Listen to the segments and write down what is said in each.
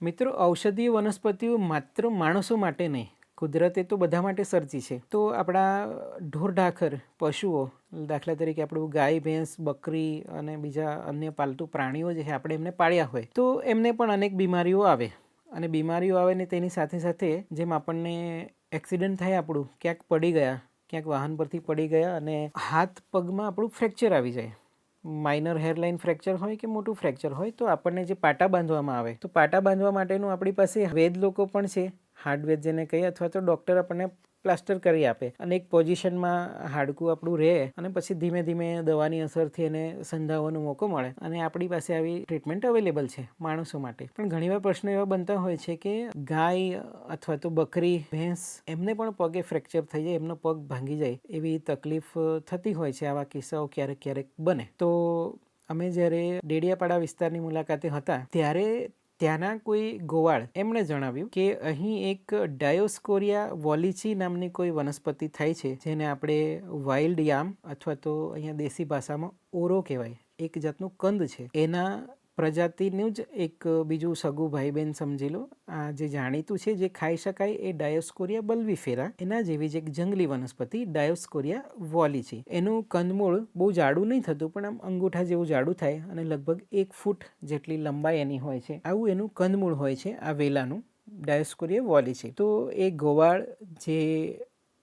મિત્રો, ઔષધીય વનસ્પતિઓ માત્ર માણસો માટે નહીં, કુદરતે તો બધા માટે સર્જી છે. તો આપણા ઢોર ઢાખર પશુઓ, દાખલા તરીકે આપણું ગાય, ભેંસ, બકરી અને બીજા અન્ય પાલતુ પ્રાણીઓ જે છે, આપણે એમને પાળ્યા હોય તો એમને પણ અનેક બીમારીઓ આવે. અને બીમારીઓ આવે ને તેની સાથે સાથે જેમ આપણને એક્સિડન્ટ થાય, આપણું ક્યાંક પડી ગયા, ક્યાંક વાહન પરથી પડી ગયા અને હાથ પગમાં આપણું ફ્રેક્ચર આવી જાય, માઇનર હેરલાઇન ફ્રેક્ચર હોય કે મોટું ફ્રેક્ચર હોય, તો આપણને જે પાટા બાંધવામાં આવે, તો પાટા બાંધવા માટેનું આપણી પાસે વૈદ લોકો પણ છે, હાર્ડવેર જેને કહીએ, અથવા તો ડૉક્ટર આપણને પ્લાસ્ટર કરી આપે અને એક પોઝિશનમાં હાડકું આપણું રહે અને પછી ધીમે ધીમે દવાની અસરથી એને સંધાવવાનો મોકો મળે અને આપણી પાસે આવી ટ્રીટમેન્ટ અવેલેબલ છે માણસો માટે. પણ ઘણીવાર પ્રશ્નો એવા બનતા હોય છે કે ગાય અથવા તો બકરી, ભેંસ, એમને પણ પગે ફ્રેક્ચર થઈ જાય, એમનો પગ ભાંગી જાય એવી તકલીફ થતી હોય છે. આવા કિસ્સાઓ ક્યારેક ક્યારેક બને. તો અમે જ્યારે ડેડિયાપાડા વિસ્તારની મુલાકાતે હતા ત્યારે ત્યાંના કોઈ ગોવાળ એમણે જણાવ્યું કે અહીં એક ડાયોસ્કોરિયા વોલિચી નામની કોઈ વનસ્પતિ થાય છે, જેને આપણે વાઇલ્ડ યામ અથવા તો અહીંયા દેશી ભાષામાં ઓરો કહેવાય, એક જાતનું કંદ છે. એના પ્રજાતિનું જ એક બીજું સગું ભાઈ બહેન સમજી લો. આ જે જાણીતું છે, જે ખાઈ શકાય, એ ડાયોસ્કોરિયા બલ્બીફેરા, એના જેવી જ એક જંગલી વનસ્પતિ ડાયોસ્કોરિયા વોલિચી. એનું કંદમૂળ બહુ જાડું નહીં થતું, પણ આમ અંગૂઠા જેવું જાડું થાય અને લગભગ 1 ફૂટ જેટલી લંબાઈ એની હોય છે. આવું એનું કંદમૂળ હોય છે આ વેલાનું, ડાયોસ્કોરિયા વોલિચી. તો એ ગોવાળ જે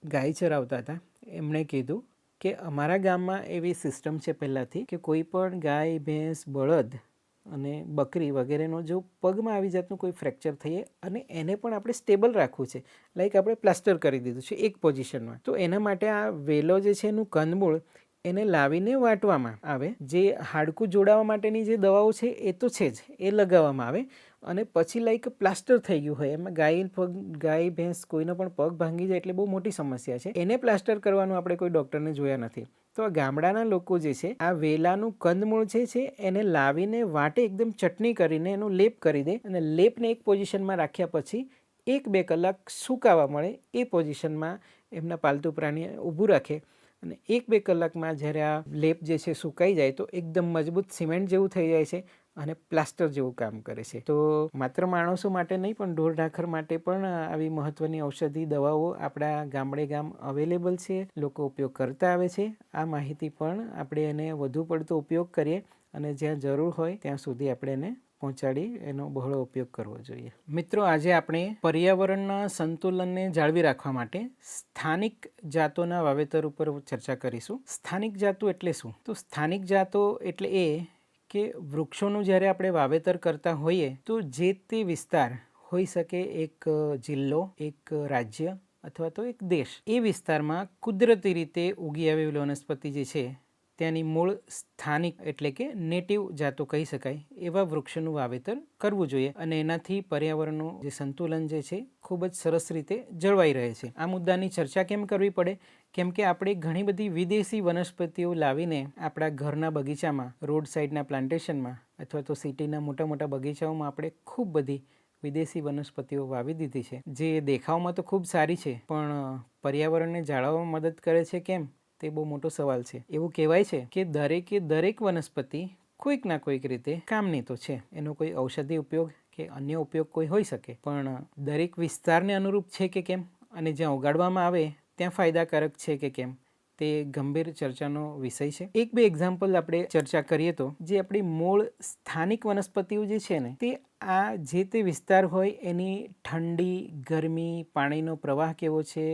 ગાય ચરાવતા હતા એમણે કીધું કે અમારા ગામમાં એવી સિસ્ટમ છે પહેલાંથી કે કોઈ પણ ગાય, ભેંસ, બળદ અને બકરી વગેરેનો જો પગમાં આવી જાતનું કોઈ ફ્રેક્ચર થઈએ અને એને પણ આપણે સ્ટેબલ રાખવું છે, લાઈક આપણે પ્લાસ્ટર કરી દીધું છે એક પોઝિશનમાં, તો એના માટે આ વેલો જે છે એનું કંદમૂળ એને લાવીને વાટવામાં આવે. જે હાડકું જોડાવા માટેની જે દવાઓ છે એ તો છે જ, એ લગાવવામાં આવે અને પછી લાઈક પ્લાસ્ટર થઈ ગયું હોય, એમાં ગાય, ભેંસ કોઈનો પણ પગ ભાંગી જાય એટલે બહુ મોટી સમસ્યા છે, એને પ્લાસ્ટર કરવાનું આપણે કોઈ ડૉક્ટરને જોયા નથી. તો આ ગામડાના લોકો જે છે આ વેલાનું કંદમૂળ છે એને લાવીને વાટે, એકદમ ચટણી કરીને એનો લેપ કરી દે અને લેપને એક પોઝિશનમાં રાખ્યા પછી 1-2 કલાક સુકાવા મળે એ પોઝિશનમાં એમના પાલતુ પ્રાણી ઊભું રાખે અને 1-2 કલાકમાં જ્યારે આ લેપ જે છે સુકાઈ જાય તો એકદમ મજબૂત સિમેન્ટ જેવું થઈ જાય છે અને પ્લાસ્ટર જેવું કામ કરે છે. તો માત્ર માણસો માટે નહીં, પણ ઢોર ઢાખર માટે પણ આવી મહત્ત્વની ઔષધિ દવાઓ આપણા ગામડે ગામ અવેલેબલ છે, લોકો ઉપયોગ કરતા આવે છે. આ માહિતી પણ આપણે એને વધુ પડતો ઉપયોગ કરીએ અને જ્યાં જરૂર હોય ત્યાં સુધી આપણે એને પહોંચાડી એનો બહોળો ઉપયોગ કરવો જોઈએ. મિત્રો, આજે આપણે પર્યાવરણના સંતુલનને જાળવી રાખવા માટે સ્થાનિક જાતોના વાવેતર ઉપર ચર્ચા કરીશું. સ્થાનિક જાતો એટલે શું? તો સ્થાનિક જાતો એટલે એ કે વૃક્ષોનું જ્યારે આપણે વાવેતર કરતા હોઈએ તો જે તે વિસ્તાર હોઈ શકે, એક જિલ્લો, એક રાજ્ય અથવા તો એક દેશ, એ વિસ્તારમાં કુદરતી રીતે ઉગી આવેલી વનસ્પતિ જે છે ત્યાંની મૂળ સ્થાનિક એટલે કે નેટિવ જાતો કહી શકાય એવા વૃક્ષોનું વાવેતર કરવું જોઈએ અને એનાથી પર્યાવરણનું જે સંતુલન જે છે ખૂબ જ સરસ રીતે જળવાઈ રહે છે. આ મુદ્દાની ચર્ચા કેમ કરવી પડે? કેમ કે આપણે ઘણી બધી વિદેશી વનસ્પતિઓ લાવીને આપણા ઘરના બગીચામાં, રોડ સાઈડના પ્લાન્ટેશનમાં અથવા તો સિટીના મોટા મોટા બગીચાઓમાં આપણે ખૂબ બધી વિદેશી વનસ્પતિઓ વાવી દીધી છે, જે દેખાવમાં તો ખૂબ સારી છે, પણ પર્યાવરણને જાળવવામાં મદદ કરે છે કેમ, તે બહુ મોટો સવાલ છે. એવું કહેવાય છે કે દરેકે દરેક વનસ્પતિ કોઈક ના કોઈક રીતે કામની તો છે, એનો કોઈ ઔષધિ ઉપયોગ કે અન્ય ઉપયોગ કોઈ હોઈ શકે, પણ દરેક વિસ્તારને અનુરૂપ છે કે કેમ અને જ્યાં ઉગાડવામાં આવે ત્યાં ફાયદાકારક છે કે કેમ, તે ગંભીર ચર્ચાનો વિષય છે. 1-2 એક્ઝામ્પલ આપણે ચર્ચા કરીએ તો જે આપણી મૂળ સ્થાનિક વનસ્પતિઓ જે છે ને, તે આ જે તે વિસ્તાર હોય એની ઠંડી, ગરમી, પાણીનો પ્રવાહ કેવો છે,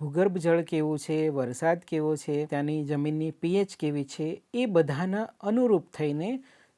ભૂગર્ભ જળ કેવું છે, વરસાદ કેવો છે, ત્યાંની જમીનની પીએચ કેવી છે, એ બધાના અનુરૂપ થઈને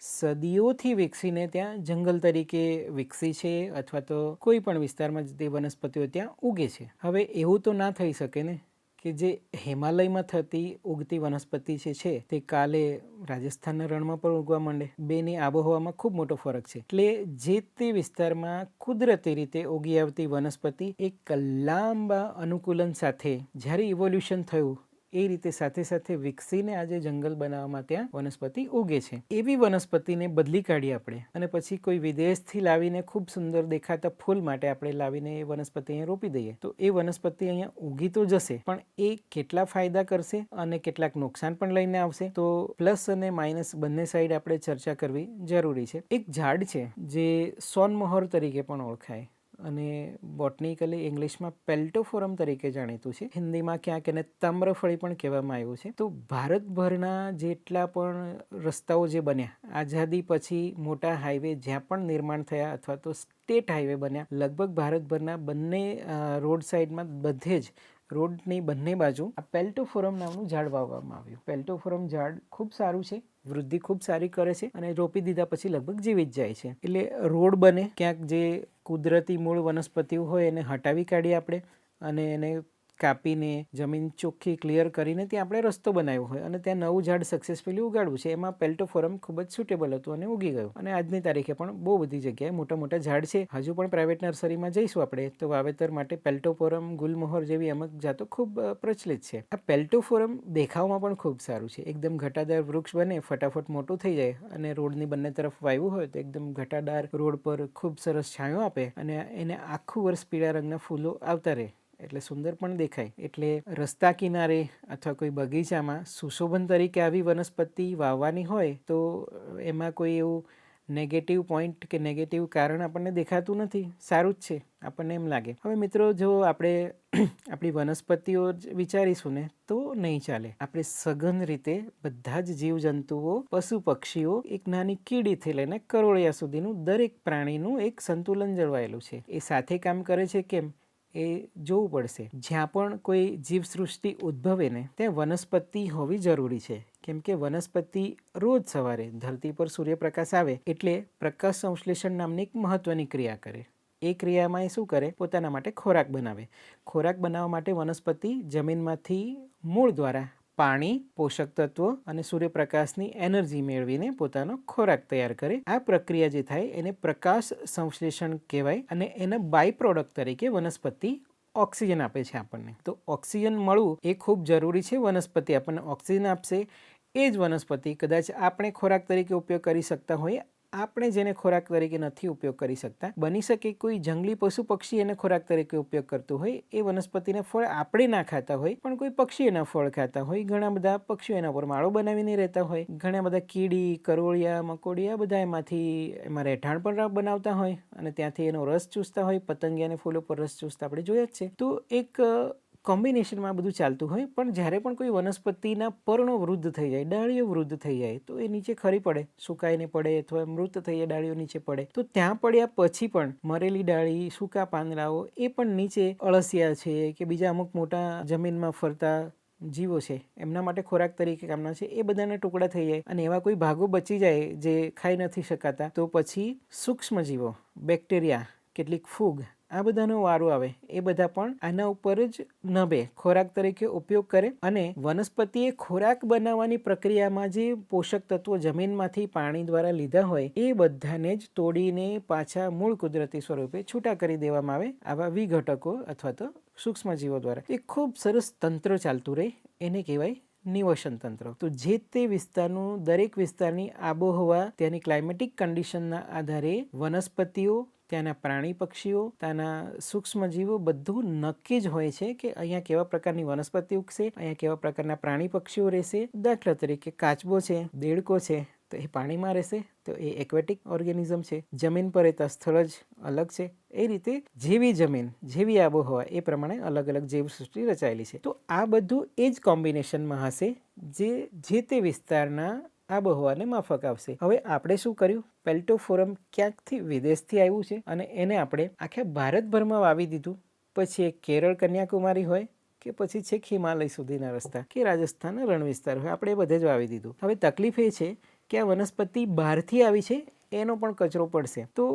સદીઓથી વિકસીને ત્યાં જંગલ તરીકે વિકસી છે અથવા તો કોઈ પણ વિસ્તારમાં તે વનસ્પતિઓ ત્યાં ઉગે છે. હવે એવું તો ના થઈ શકે ને કે જે હિમાલયમાં થતી ઉગતી વનસ્પતિ છે તે કાલે રાજસ્થાનના રણમાં પણ ઉગવા માંડે. બેની આબોહવામાં ખૂબ મોટો ફરક છે. એટલે જે તે વિસ્તારમાં કુદરતી રીતે ઉગી આવતી વનસ્પતિ એક લાંબા અનુકૂલન સાથે જ્યારે ઇવોલ્યુશન થયું એ રીતે સાથે સાથે વિકસીને આજે જંગલ બનાવવામાં ત્યાં વનસ્પતિ ઉગે છે. એવી વનસ્પતિને બદલી કાઢીએ આપણે અને પછી કોઈ વિદેશથી લાવીને ખૂબ સુંદર દેખાતા ફૂલ માટે આપણે લાવીને એ વનસ્પતિ અહીંયા રોપી દઈએ તો એ વનસ્પતિ અહીંયા ઉગી તો જશે, પણ એ કેટલા ફાયદા કરશે અને કેટલાક નુકસાન પણ લઈને આવશે. તો પ્લસ અને માઇનસ બંને સાઈડ આપણે ચર્ચા કરવી જરૂરી છે. એક ઝાડ છે જે સોનમોહર તરીકે પણ ઓળખાય અને બોટનિકલી ઇંગ્લિશમાં પેલ્ટોફોરમ તરીકે જાણીતું છે. હિન્દીમાં ક્યાંક એને તામ્રફળી પણ કહેવામાં આવ્યું છે. તો ભારતભરના જેટલા પણ રસ્તાઓ જે બન્યા આઝાદી પછી, મોટા હાઈવે જ્યાં પણ નિર્માણ થયા અથવા તો સ્ટેટ હાઈવે બન્યા, લગભગ ભારતભરના બંને રોડ સાઈડમાં બધે જ રોડની બંને બાજુ આ પેલ્ટોફોરમ નામનું ઝાડ વાવવામાં આવ્યું. પેલ્ટોફોરમ ઝાડ ખૂબ સારું છે, વૃદ્ધિ ખૂબ સારી કરે છે અને રોપી દીધા પછી લગભગ જીવી જ જાય છે. એટલે રોડ બને, ક્યાંક જે કુદરતી મૂળ વનસ્પતિઓ હોય એને હટાવી કાઢીએ આપણે અને એને કાપીને જમીન ચોખ્ખી ક્લિયર કરીને ત્યાં આપણે રસ્તો બનાવ્યો હોય અને ત્યાં નવું ઝાડ સક્સેસફુલી ઉગાડવું છે. એમાં પેલ્ટોફોરમ ખૂબ જ સુટેબલ હતું અને ઉગી ગયું અને આજની તારીખે પણ બહુ બધી જગ્યાએ મોટા મોટા ઝાડ છે. હજુ પણ પ્રાઇવેટ નર્સરીમાં જઈશું આપણે તો વાવેતર માટે પેલ્ટોફોરમ, ગુલમોહર જેવી અમુક જાતો ખૂબ પ્રચલિત છે. આ પેલ્ટોફોરમ દેખાવમાં પણ ખૂબ સારું છે. એકદમ ઘટાદાર વૃક્ષ બને, ફટાફટ મોટું થઈ જાય અને રોડની બંને તરફ વાવ્યું હોય તો એકદમ ઘટાદાર રોડ પર ખૂબ સરસ છાંયો આપે અને એને આખું વર્ષ પીળા રંગના ફૂલો આવતા રહે એટલે સુંદર પણ દેખાય. એટલે રસ્તા કિનારે અથવા કોઈ બગીચામાં સુશોભન તરીકે આવી વનસ્પતિ વાવવાની હોય તો એમાં કોઈ એવું નેગેટિવ પોઈન્ટ કે નેગેટિવ કારણ આપણને દેખાતું નથી. સારું જ છે આપણને એમ લાગે. હવે મિત્રો, જો આપણે આપણી વનસ્પતિઓ જ વિચારીશું ને તો નહીં ચાલે. આપણે સઘન રીતે બધા જ જીવજંતુઓ, પશુ પક્ષીઓ, એક નાની કીડીથી લઈને કરોળિયા સુધીનું દરેક પ્રાણીનું એક સંતુલન જળવાયેલું છે. એ સાથે કામ કરે છે કેમ એ જોવું પડશે. જ્યાં પણ કોઈ જીવસૃષ્ટિ ઉદ્ભવે ને ત્યાં વનસ્પતિ હોવી જરૂરી છે. કેમ કે વનસ્પતિ રોજ સવારે ધરતી પર સૂર્યપ્રકાશ આવે એટલે પ્રકાશ સંશ્લેષણ નામની એક મહત્વની ક્રિયા કરે. એ ક્રિયામાં એ શું કરે? પોતાના માટે ખોરાક બનાવે. ખોરાક બનાવવા માટે વનસ્પતિ જમીનમાંથી મૂળ દ્વારા પાણી, પોષક તત્વો અને સૂર્યપ્રકાશની એનર્જી મેળવીને પોતાનો ખોરાક તૈયાર કરે. આ પ્રક્રિયા જે થાય એને પ્રકાશ સંશ્લેષણ કહેવાય અને એના બાય પ્રોડક્ટ તરીકે વનસ્પતિ ઓક્સિજન આપે છે આપણને. તો ઓક્સિજન મળવું એ ખૂબ જરૂરી છે. વનસ્પતિ આપણને ઓક્સિજન આપશે. એ જ વનસ્પતિ કદાચ આપણે ખોરાક તરીકે ઉપયોગ કરી શકતા હોઈએ, આપણે જેને ખોરાક તરીકે નથી ઉપયોગ કરી શકતા. બની શકે કોઈ જંગલી પશુ પક્ષી એને ખોરાક તરીકે ઉપયોગ કરતું હોય. એ વનસ્પતિના ફળ આપણે ના ખાતા હોય પણ કોઈ પક્ષી એના ફળ ખાતા હોય. ઘણા બધા પક્ષીઓ એના પર માળો બનાવીને રહેતા હોય. ઘણા બધા કીડી, કરોળિયા, મકોડી આ બધા એમાં રહેઠાણ પણ બનાવતા હોય અને ત્યાંથી એનો રસ ચૂસતા હોય. પતંગિયાને ફૂલો પર રસ ચૂસતા આપણે જોયા જ છે. તો એક કોમ્બિનેશનમાં બધું ચાલતું હોય. પણ જ્યારે પણ કોઈ વનસ્પતિના પર્ણો વૃદ્ધ થઈ જાય, ડાળીઓ વૃદ્ધ થઈ જાય તો એ નીચે ખરી પડે, સુકાઈને પડે અથવા મૃત થઈ જાય ડાળીઓ નીચે પડે. તો ત્યાં પડ્યા પછી પણ મરેલી ડાળી, સૂકા પાંદડાઓ એ પણ નીચે અળસિયા છે કે બીજા અમુક મોટા જમીનમાં ફરતા જીવો છે એમના માટે ખોરાક તરીકે કામના છે. એ બધાના ટુકડા થઈ જાય અને એવા કોઈ ભાગો બચી જાય જે ખાઈ નથી શકાતા તો પછી સૂક્ષ્મ જીવો, બેક્ટેરિયા, કેટલીક ફૂગ, આ બધાનો વારો આવે. એ બધા પણ આના ઉપર જ નભે, ખોરાક તરીકે ઉપયોગ કરે અને વનસ્પતિએ ખોરાક બનાવવાની પ્રક્રિયામાં જે પોષક તત્વો જમીનમાંથી પાણી દ્વારા લીધા હોય એ બધાને જ તોડીને પાછા મૂળ કુદરતી સ્વરૂપે છૂટા કરી દેવામાં આવે આવા વિઘટકો અથવા તો સૂક્ષ્મજીવો દ્વારા. એ ખૂબ સરસ તંત્ર ચાલતું રહે, એને કહેવાય નિવસન તંત્ર. તો જે તે વિસ્તારનું, દરેક વિસ્તારની આબોહવા, ત્યાંની ક્લાઇમેટિક કન્ડિશનના આધારે વનસ્પતિઓ, ત્યાંના પ્રાણી પક્ષીઓ, ત્યાંના સૂક્ષ્મજીવો બધું નક્કી જ હોય છે કે અહીંયા કેવા પ્રકારની વનસ્પતિ ઉગશે, અહીંયા કેવા પ્રકારના પ્રાણી પક્ષીઓ રહેશે. દાખલા તરીકે કાચબો છે, દેડકો છે તો એ પાણીમાં રહેશે તો એ એક્વેટિક ઓર્ગેનિઝમ છે. જમીન પર રહેતા સ્થળ જ અલગ છે. એ રીતે જેવી જમીન, જેવી આબોહવા એ પ્રમાણે અલગ અલગ જીવસૃષ્ટિ રચાયેલી છે. તો આ બધું એ જ કોમ્બિનેશનમાં હશે જે તે વિસ્તારના આબોહવાને માફક આવશે. હવે આપણે શું કર્યું? પેલ્ટોફોરમ ક્યાંકથી વિદેશથી આવ્યું છે અને એને આપણે આખા ભારતભરમાં વાવી દીધું. પછી એ કેરળ, કન્યાકુમારી હોય કે પછી છેક હિમાલય સુધીના રસ્તા કે રાજસ્થાનના રણ વિસ્તાર હોય, આપણે એ બધે જ વાવી દીધું. હવે તકલીફ એ છે કે આ વનસ્પતિ બહારથી આવી છે એનો પણ કચરો પડશે. તો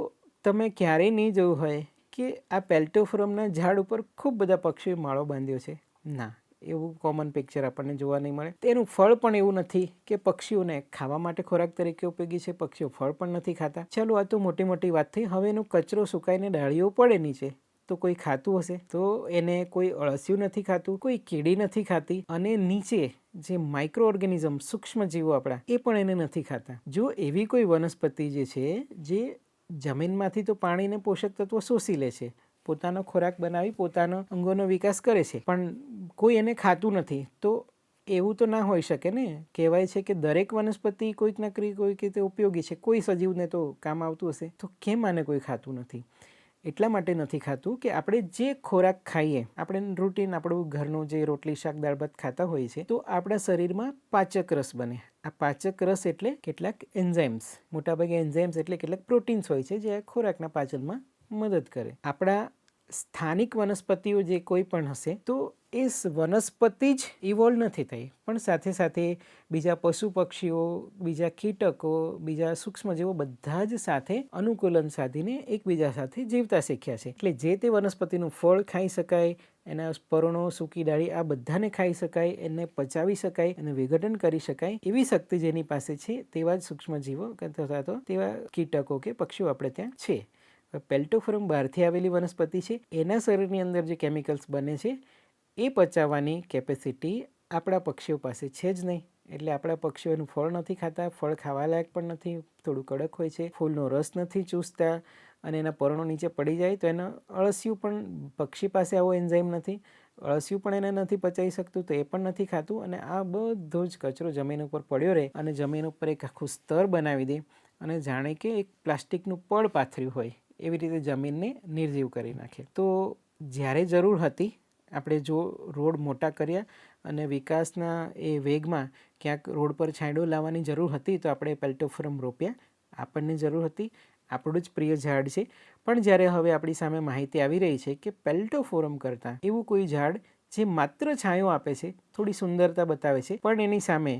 તમે ક્યારેય નહીં જોયું હોય કે આ પેલ્ટોફોરમના ઝાડ ઉપર ખૂબ બધા પક્ષીઓ માળો બાંધ્યો છે. ના, એવું કોમન પિક્ચર આપણને જોવા નહીં મળે. તેનું ફળ પણ એવું નથી કે પક્ષીઓને ખાવા માટે ખોરાક તરીકે ઉપયોગી છે. પક્ષીઓ ફળ પણ નથી ખાતા. ચાલો, આ તો મોટી મોટી વાત થઈ. હવે એનો કચરો સુકાઈને ડાળીઓ પડે નીચે તો કોઈ ખાતું હશે? તો એને કોઈ અળસિયું નથી ખાતું, કોઈ કીડી નથી ખાતી, અને નીચે જે માઇક્રો ઓર્ગેનિઝમ સૂક્ષ્મ જીવો આપણા એ પણ એને નથી ખાતા. જો એવી કોઈ વનસ્પતિ જે છે જે જમીનમાંથી તો પાણીને પોષક તત્વો શોષી લે છે, પોતાનો ખોરાક બનાવી પોતાનો અંગોનો વિકાસ કરે છે, પણ કોઈ એને ખાતું નથી, તો એવું તો ના હોઈ શકે ને. કહેવાય છે કે દરેક વનસ્પતિ કોઈક ના કોઈક રીતે ઉપયોગી છે, કોઈ સજીવને તો કામ આવતું હશે, તો કેમ આને કોઈ ખાતું નથી? એટલા માટે નથી ખાતું કે આપણે જે ખોરાક ખાઈએ, આપણે રૂટીન આપણું ઘરનું જે રોટલી શાક દાળ ભાત ખાતા હોઈએ છીએ, તો આપણા શરીરમાં પાચક રસ બને. આ પાચક રસ એટલે કેટલાક એન્ઝાઇમ્સ, મોટાભાગે એન્ઝાઇમ્સ એટલે કેટલાક પ્રોટીન્સ હોય છે જે ખોરાકના પાચનમાં મદદ કરે. આપણા સ્થાનિક વનસ્પતિઓ જે કોઈ પણ હશે, તો એ વનસ્પતિ જ ઇવોલ્વ નથી થઈ, પણ સાથે સાથે બીજા પશુ પક્ષીઓ, બીજા કીટકો, બીજા સૂક્ષ્મજીવો બધા જ સાથે અનુકૂલન સાધીને એકબીજા સાથે જીવતા શીખ્યા છે. એટલે જે તે વનસ્પતિનું ફળ ખાઈ શકાય, એના પર્ણો, સૂકી ડાળી આ બધાને ખાઈ શકાય, એને પચાવી શકાય અને વિઘટન કરી શકાય એવી શક્તિ જેની પાસે છે, તેવા જ સૂક્ષ્મજીવો અથવા તો તેવા કીટકો કે પક્ષીઓ આપણે ત્યાં છે. પેલ્ટોફોરમ બહારથી આવેલી વનસ્પતિ છે, એના શરીરની અંદર જે કેમિકલ્સ બને છે એ પચાવવાની કેપેસિટી આપણા પક્ષીઓ પાસે છે જ નહીં. એટલે આપણા પક્ષીઓ એનું ફળ નથી ખાતા, ફળ ખાવા લાયક પણ નથી, થોડું કડક હોય છે, ફૂલનો રસ નથી ચૂસતા, અને એના પર્ણો નીચે પડી જાય તો એનો અળસિયું પણ, પક્ષી પાસે આવો એન્ઝાઇમ નથી, અળસિયું પણ એને નથી પચાવી શકતું, તો એ પણ નથી ખાતું, અને આ બધો જ કચરો જમીન ઉપર પડ્યો રહે અને જમીન ઉપર એક આખું સ્તર બનાવી દે, અને જાણે કે એક પ્લાસ્ટિકનું પડ પાથર્યું હોય એવી રીતે જમીનને નિર્જીવ કરી નાખે. તો જ્યારે જરૂર હતી, આપણે જો રોડ મોટા કર્યા અને વિકાસના એ વેગમાં ક્યાંક રોડ પર છાંયડો લાવવાની જરૂર હતી, તો આપણે પેલ્ટોફોરમ રોપ્યા. આપણને જરૂર હતી, આપણું જ પ્રિય ઝાડ છે. પણ જ્યારે હવે આપણી સામે માહિતી આવી રહી છે કે પેલ્ટોફોરમ કરતાં એવું કોઈ ઝાડ જે માત્ર છાંયો આપે છે, થોડી સુંદરતા બતાવે છે, પણ એની સામે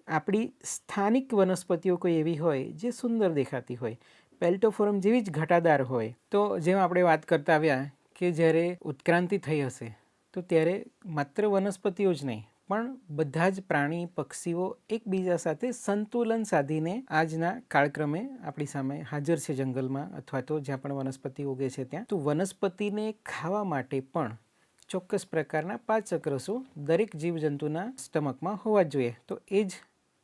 આપણી સ્થાનિક વનસ્પતિઓ કોઈ એવી હોય જે સુંદર દેખાતી હોય, પેલ્ટોફોરમ જેવી જ ઘટાદાર હોય. તો જેમ આપણે વાત કરતા આવ્યા કે જ્યારે ઉત્ક્રાંતિ થઈ હશે, તો ત્યારે માત્ર વનસ્પતિઓ જ નહીં, પણ બધા જ પ્રાણી પક્ષીઓ એકબીજા સાથે સંતુલન સાધીને આજના કાળક્રમે આપણી સામે હાજર છે જંગલમાં, અથવા તો જ્યાં પણ વનસ્પતિ ઉગે છે ત્યાં. તો વનસ્પતિને ખાવા માટે પણ ચોક્કસ પ્રકારના પાચક રસો દરેક જીવજંતુના સ્ટમકમાં હોવા જ જોઈએ. તો એ જ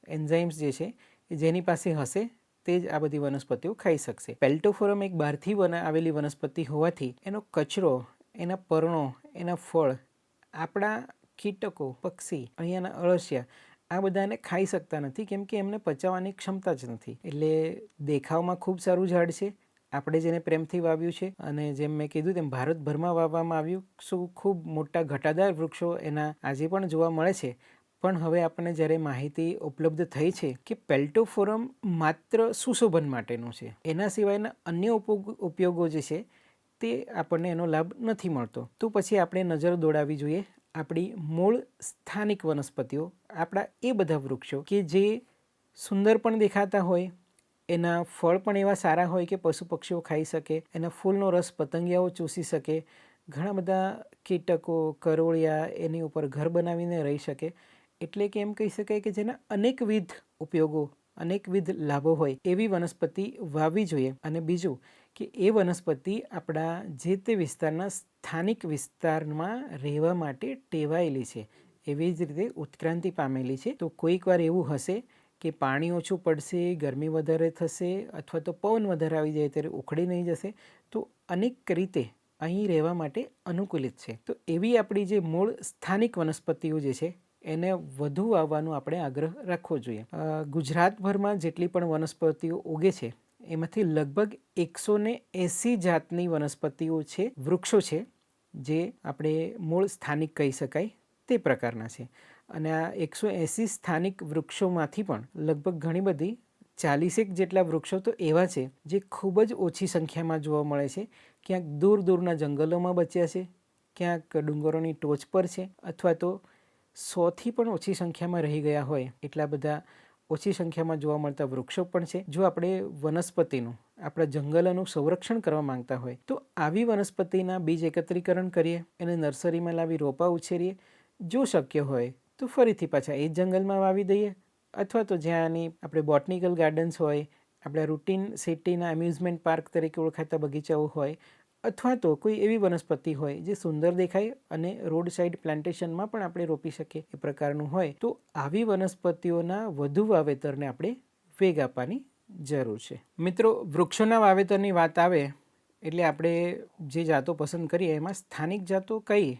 એન્ઝાઇમ્સ જે છે એ જેની પાસે હશે તે જ આ બધી વનસ્પતિઓ ખાઈ શકશે. પેલ્ટોફોરમ એક બહારથી આવેલી વનસ્પતિ હોવાથી એનો કચરો, એના પર્ણો, એના ફળ આપણા કીટકો, પક્ષી, અહીંયાના અળસિયા આ બધાને ખાઈ શકતા નથી, કેમ કે એમને પચાવવાની ક્ષમતા જ નથી. એટલે દેખાવમાં ખૂબ સારું ઝાડ છે, આપણે જેને પ્રેમથી વાવ્યું છે, અને જેમ મેં કીધું તેમ ભારતભરમાં વાવવામાં આવ્યું. શું ખૂબ મોટા ઘટાદાર વૃક્ષો એના આજે પણ જોવા મળે છે. પણ હવે આપણને જ્યારે માહિતી ઉપલબ્ધ થઈ છે કે પેલ્ટોફોરમ માત્ર સુશોભન માટેનું છે, એના સિવાયના અન્ય ઉપયોગો જે છે તે આપણને એનો લાભ નથી મળતો, તો પછી આપણે નજર દોડાવવી જોઈએ આપણી મૂળ સ્થાનિક વનસ્પતિઓ, આપણા એ બધા વૃક્ષો કે જે સુંદર પણ દેખાતા હોય, એના ફળ પણ એવા સારા હોય કે પશુ પક્ષીઓ ખાઈ શકે, એના ફૂલનો રસ પતંગિયાઓ ચૂસી શકે, ઘણા બધા કીટકો, કરોળિયા એની ઉપર ઘર બનાવીને રહી શકે. એટલે કે એમ કહી શકાય કે જેના અનેકવિધ ઉપયોગો, અનેકવિધ લાભો હોય એવી વનસ્પતિ વાવવી જોઈએ. અને બીજું કે એ વનસ્પતિ આપણા જે તે વિસ્તારના સ્થાનિક વિસ્તારમાં રહેવા માટે ટેવાયેલી છે, એવી જ રીતે ઉત્ક્રાંતિ પામેલી છે. તો કોઈક વાર એવું હશે કે પાણી ઓછું પડશે, ગરમી વધારે થશે, અથવા તો પવન વધારે આવી જાય ત્યારે ઉખડી નહીં જશે, તો અનેક રીતે અહીં રહેવા માટે અનુકૂલિત છે. તો એવી આપણી જે મૂળ સ્થાનિક વનસ્પતિઓ જે છે એને વધુ વાવવાનો આપણે આગ્રહ રાખવો જોઈએ. ગુજરાતભરમાં જેટલી પણ વનસ્પતિઓ ઉગે છે એમાંથી લગભગ 180 જાતની વનસ્પતિઓ છે, વૃક્ષો છે, જે આપણે મૂળ સ્થાનિક કહી શકાય તે પ્રકારના છે. અને આ 180 સ્થાનિક વૃક્ષોમાંથી પણ લગભગ ઘણી બધી 40 જેટલા વૃક્ષો તો એવા છે જે ખૂબ જ ઓછી સંખ્યામાં જોવા મળે છે. ક્યાંક દૂર દૂરના જંગલોમાં બચ્યા છે, ક્યાંક ડુંગરોની ટોચ પર છે, અથવા તો 100થી પણ ઓછી સંખ્યામાં રહી ગયા હોય એટલા બધા ઓછી સંખ્યામાં જોવા મળતા વૃક્ષો પણ છે. જો આપણે વનસ્પતિનું, આપણા જંગલોનું સંરક્ષણ કરવા માંગતા હોય તો આવી વનસ્પતિના બીજ એકત્રીકરણ કરીએ, એને નર્સરીમાં લાવી રોપા ઉછેરીએ, જો શક્ય હોય તો ફરીથી પાછા એ જ જંગલમાં વાવી દઈએ, અથવા તો જ્યાંની આપણે બોટનિકલ ગાર્ડન્સ હોય, આપણા રૂટીન સિટીના એમ્યુઝમેન્ટ પાર્ક તરીકે ઓળખાતા બગીચાઓ હોય, અથવા તો કોઈ એવી વનસ્પતિ હોય જે સુંદર દેખાય અને રોડ સાઈડ પ્લાન્ટેશનમાં પણ આપણે રોપી શકીએ એ પ્રકારનું હોય, તો આવી વનસ્પતિઓના વધુ વાવેતરને આપણે વેગ આપવાની જરૂર છે. મિત્રો, વૃક્ષોના વાવેતરની વાત આવે એટલે આપણે જે જાતો પસંદ કરીએ એમાં સ્થાનિક જાતો કઈ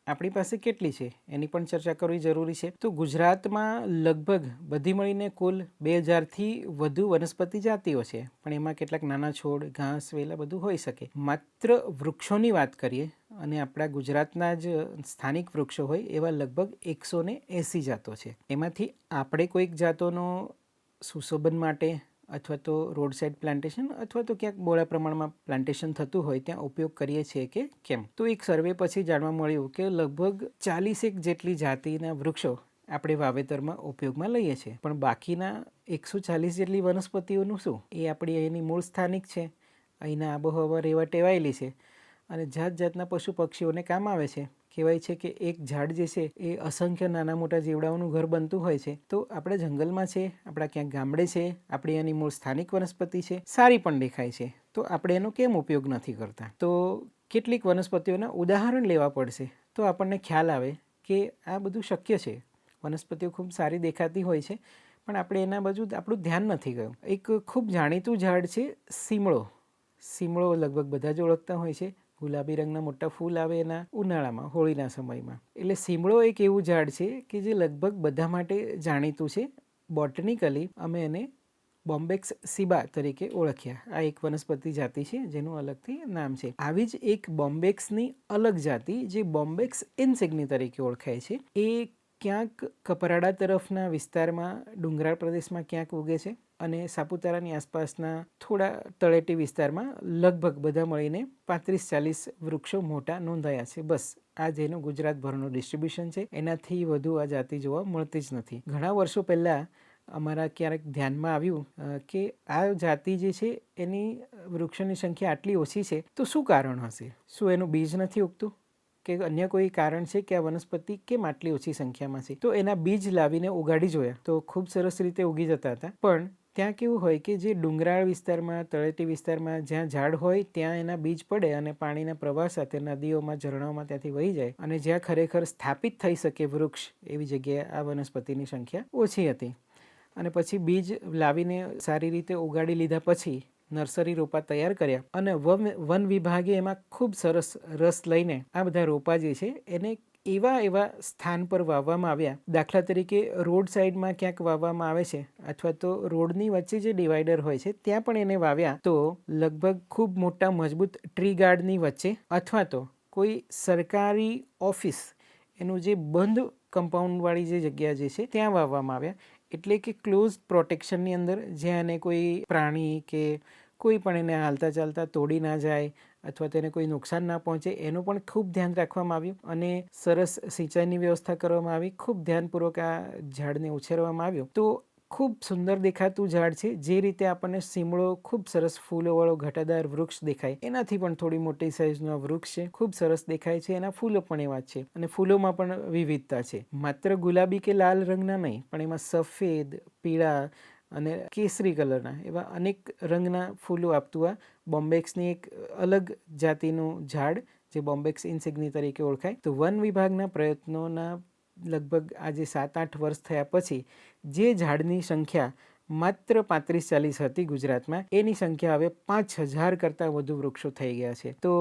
આપણી પાસે કેટલી છે એની પણ ચર્ચા કરવી જરૂરી છે. તો ગુજરાતમાં લગભગ બધી મળીને કુલ 2000થી વધુ વનસ્પતિ જાતિઓ છે, પણ એમાં કેટલાક નાના છોડ, ઘાસ, વેલા બધું હોઈ શકે. માત્ર વૃક્ષોની વાત કરીએ અને આપણા ગુજરાતના જ સ્થાનિક વૃક્ષો હોય એવા લગભગ 180 જાતો છે. એમાંથી આપણે કોઈક જાતોનો સુશોભન માટે અથવા તો રોડ સાઈડ પ્લાન્ટેશન અથવા તો ક્યાંક બહોળા પ્રમાણમાં પ્લાન્ટેશન થતું હોય ત્યાં ઉપયોગ કરીએ છીએ કે કેમ? તો એક સર્વે પછી જાણવા મળ્યું કે લગભગ 40 જેટલી જાતિના વૃક્ષો આપણે વાવેતરમાં ઉપયોગમાં લઈએ છીએ, પણ બાકીના 140 જેટલી વનસ્પતિઓનું શું? એ આપણી અહીંની મૂળ સ્થાનિક છે, અહીંના આબોહવા રહેવા ટેવાયેલી છે અને જાત જાતના પશુ પક્ષીઓને કામ આવે છે. કહેવાય છે કે એક ઝાડ જે છે એ અસંખ્ય નાના મોટા જીવડાઓનું ઘર બનતું હોય છે. તો આપણા જંગલમાં છે, આપણા ક્યાંક ગામડે છે, આપણી એની મૂળ સ્થાનિક વનસ્પતિ છે, સારી પણ દેખાય છે, તો આપણે એનો કેમ ઉપયોગ નથી કરતા? તો કેટલીક વનસ્પતિઓના ઉદાહરણ લેવા પડશે તો આપણને ખ્યાલ આવે કે આ બધું શક્ય છે. વનસ્પતિઓ ખૂબ સારી દેખાતી હોય છે, પણ આપણે એના બાજુ આપણું ધ્યાન નથી ગયું. એક ખૂબ જાણીતું ઝાડ છે સીમળો. સીમળો લગભગ બધા જ ઓળખતા હોય છે. ગુલાબી રંગના મોટા ફૂલ આવે એના ઉનાળામાં, હોળીના સમયમાં. એટલે સીમળો એક એવું ઝાડ છે કે જે લગભગ બધા માટે જાણીતું છે. બોટનિકલી અમે એને બોમ્બેક્સ સીબા તરીકે ઓળખ્યા. આ એક વનસ્પતિ જાતિ છે જેનું અલગથી નામ છે. આવી જ એક બોમ્બેક્સની અલગ જાતિ જે બોમ્બેક્સ ઇનસિગ્ની તરીકે ઓળખાય છે, એ ક્યાંક કપરાડા તરફના વિસ્તારમાં, ડુંગરાળ પ્રદેશમાં ક્યાંક ઉગે છે અને સાપુતારાની આસપાસના થોડા તળેટી વિસ્તારમાં લગભગ બધા મળીને 35-40 વૃક્ષો મોટા નોંધાયા છે. બસ આ જેનું ગુજરાતભરનું ડિસ્ટ્રીબ્યુશન છે. એનાથી વધુ આ જાતિ જોવા મળતી જ નથી. ઘણા વર્ષો પહેલાં અમારા ક્યારેક ધ્યાનમાં આવ્યું કે આ જાતિ જે છે એની વૃક્ષોની સંખ્યા આટલી ઓછી છે, તો શું કારણ હશે? શું એનું બીજ નથી ઉગતું કે અન્ય કોઈ કારણ છે કે આ વનસ્પતિ કેમ આટલી ઓછી સંખ્યામાં છે? તો એના બીજ લાવીને ઉગાડી જોયા તો ખૂબ સરસ રીતે ઉગી જતા હતા. પણ ત્યાં કેવું હોય કે જે ડુંગરાળ વિસ્તારમાં, તળેટી વિસ્તારમાં જ્યાં ઝાડ હોય ત્યાં એના બીજ પડે અને પાણીના પ્રવાહ સાથે નદીઓમાં, ઝરણાઓમાં ત્યાંથી વહી જાય અને જ્યાં ખરેખર સ્થાપિત થઈ શકે વૃક્ષ એવી જગ્યાએ આ વનસ્પતિની સંખ્યા ઓછી હતી. અને પછી બીજ લાવીને સારી રીતે ઉગાડી લીધા પછી નર્સરી રોપા તૈયાર કર્યા અને વન વિભાગે એમાં ખૂબ સરસ રસ લઈને આ બધા રોપા જે છે એને એવા સ્થાન પર વાવવામાં આવ્યા. દાખલા તરીકે રોડ સાઈડમાં ક્યાંક વાવવામાં આવે છે અથવા તો રોડની વચ્ચે જે ડિવાઈડર હોય છે ત્યાં પણ એને વાવ્યા તો લગભગ ખૂબ મોટા મજબૂત ટ્રી ગાર્ડની વચ્ચે અથવા તો કોઈ સરકારી ઓફિસ એનું જે બંધ કમ્પાઉન્ડવાળી જે જગ્યા જે છે ત્યાં વાવવામાં આવ્યા. એટલે કે ક્લોઝ પ્રોટેક્શનની અંદર જ્યાં એને કોઈ પ્રાણી કે કોઈ પણ એને હાલતા ચાલતા તોડી ના જાય અથવા તેને કોઈ નુકસાન ના પહોંચે એનું પણ ખૂબ ધ્યાન રાખવામાં આવ્યું અને સરસ સિંચાઈની વ્યવસ્થા કરવામાં આવી. ખૂબ ધ્યાનપૂર્વક આ ઝાડને ઉછેરવામાં આવ્યું તો ખૂબ સુંદર દેખાતું ઝાડ છે. જે રીતે આપણને સીમળો ખૂબ સરસ ફૂલોવાળો ઘટાદાર વૃક્ષ દેખાય, એનાથી પણ થોડી મોટી સાઇઝનું આ વૃક્ષ છે. ખૂબ સરસ દેખાય છે. એના ફૂલો પણ એવા જ છે અને ફૂલોમાં પણ વિવિધતા છે. માત્ર ગુલાબી કે લાલ રંગના નહીં, પણ એમાં સફેદ, પીળા અને કેસરી કલરના એવા અનેક રંગના ફૂલો આપતું આ બોમ્બેક્સની એક અલગ જાતિનું ઝાડ જે બોમ્બેક્સ ઇનસિગ્ની તરીકે ઓળખાય. તો વન વિભાગના પ્રયત્નોના લગભગ આજે 7-8 વર્ષ થયા પછી જે ઝાડની સંખ્યા માત્ર 35-40 હતી ગુજરાતમાં, એની સંખ્યા હવે 5000 કરતાં વધુ વૃક્ષો થઈ ગયા છે. તો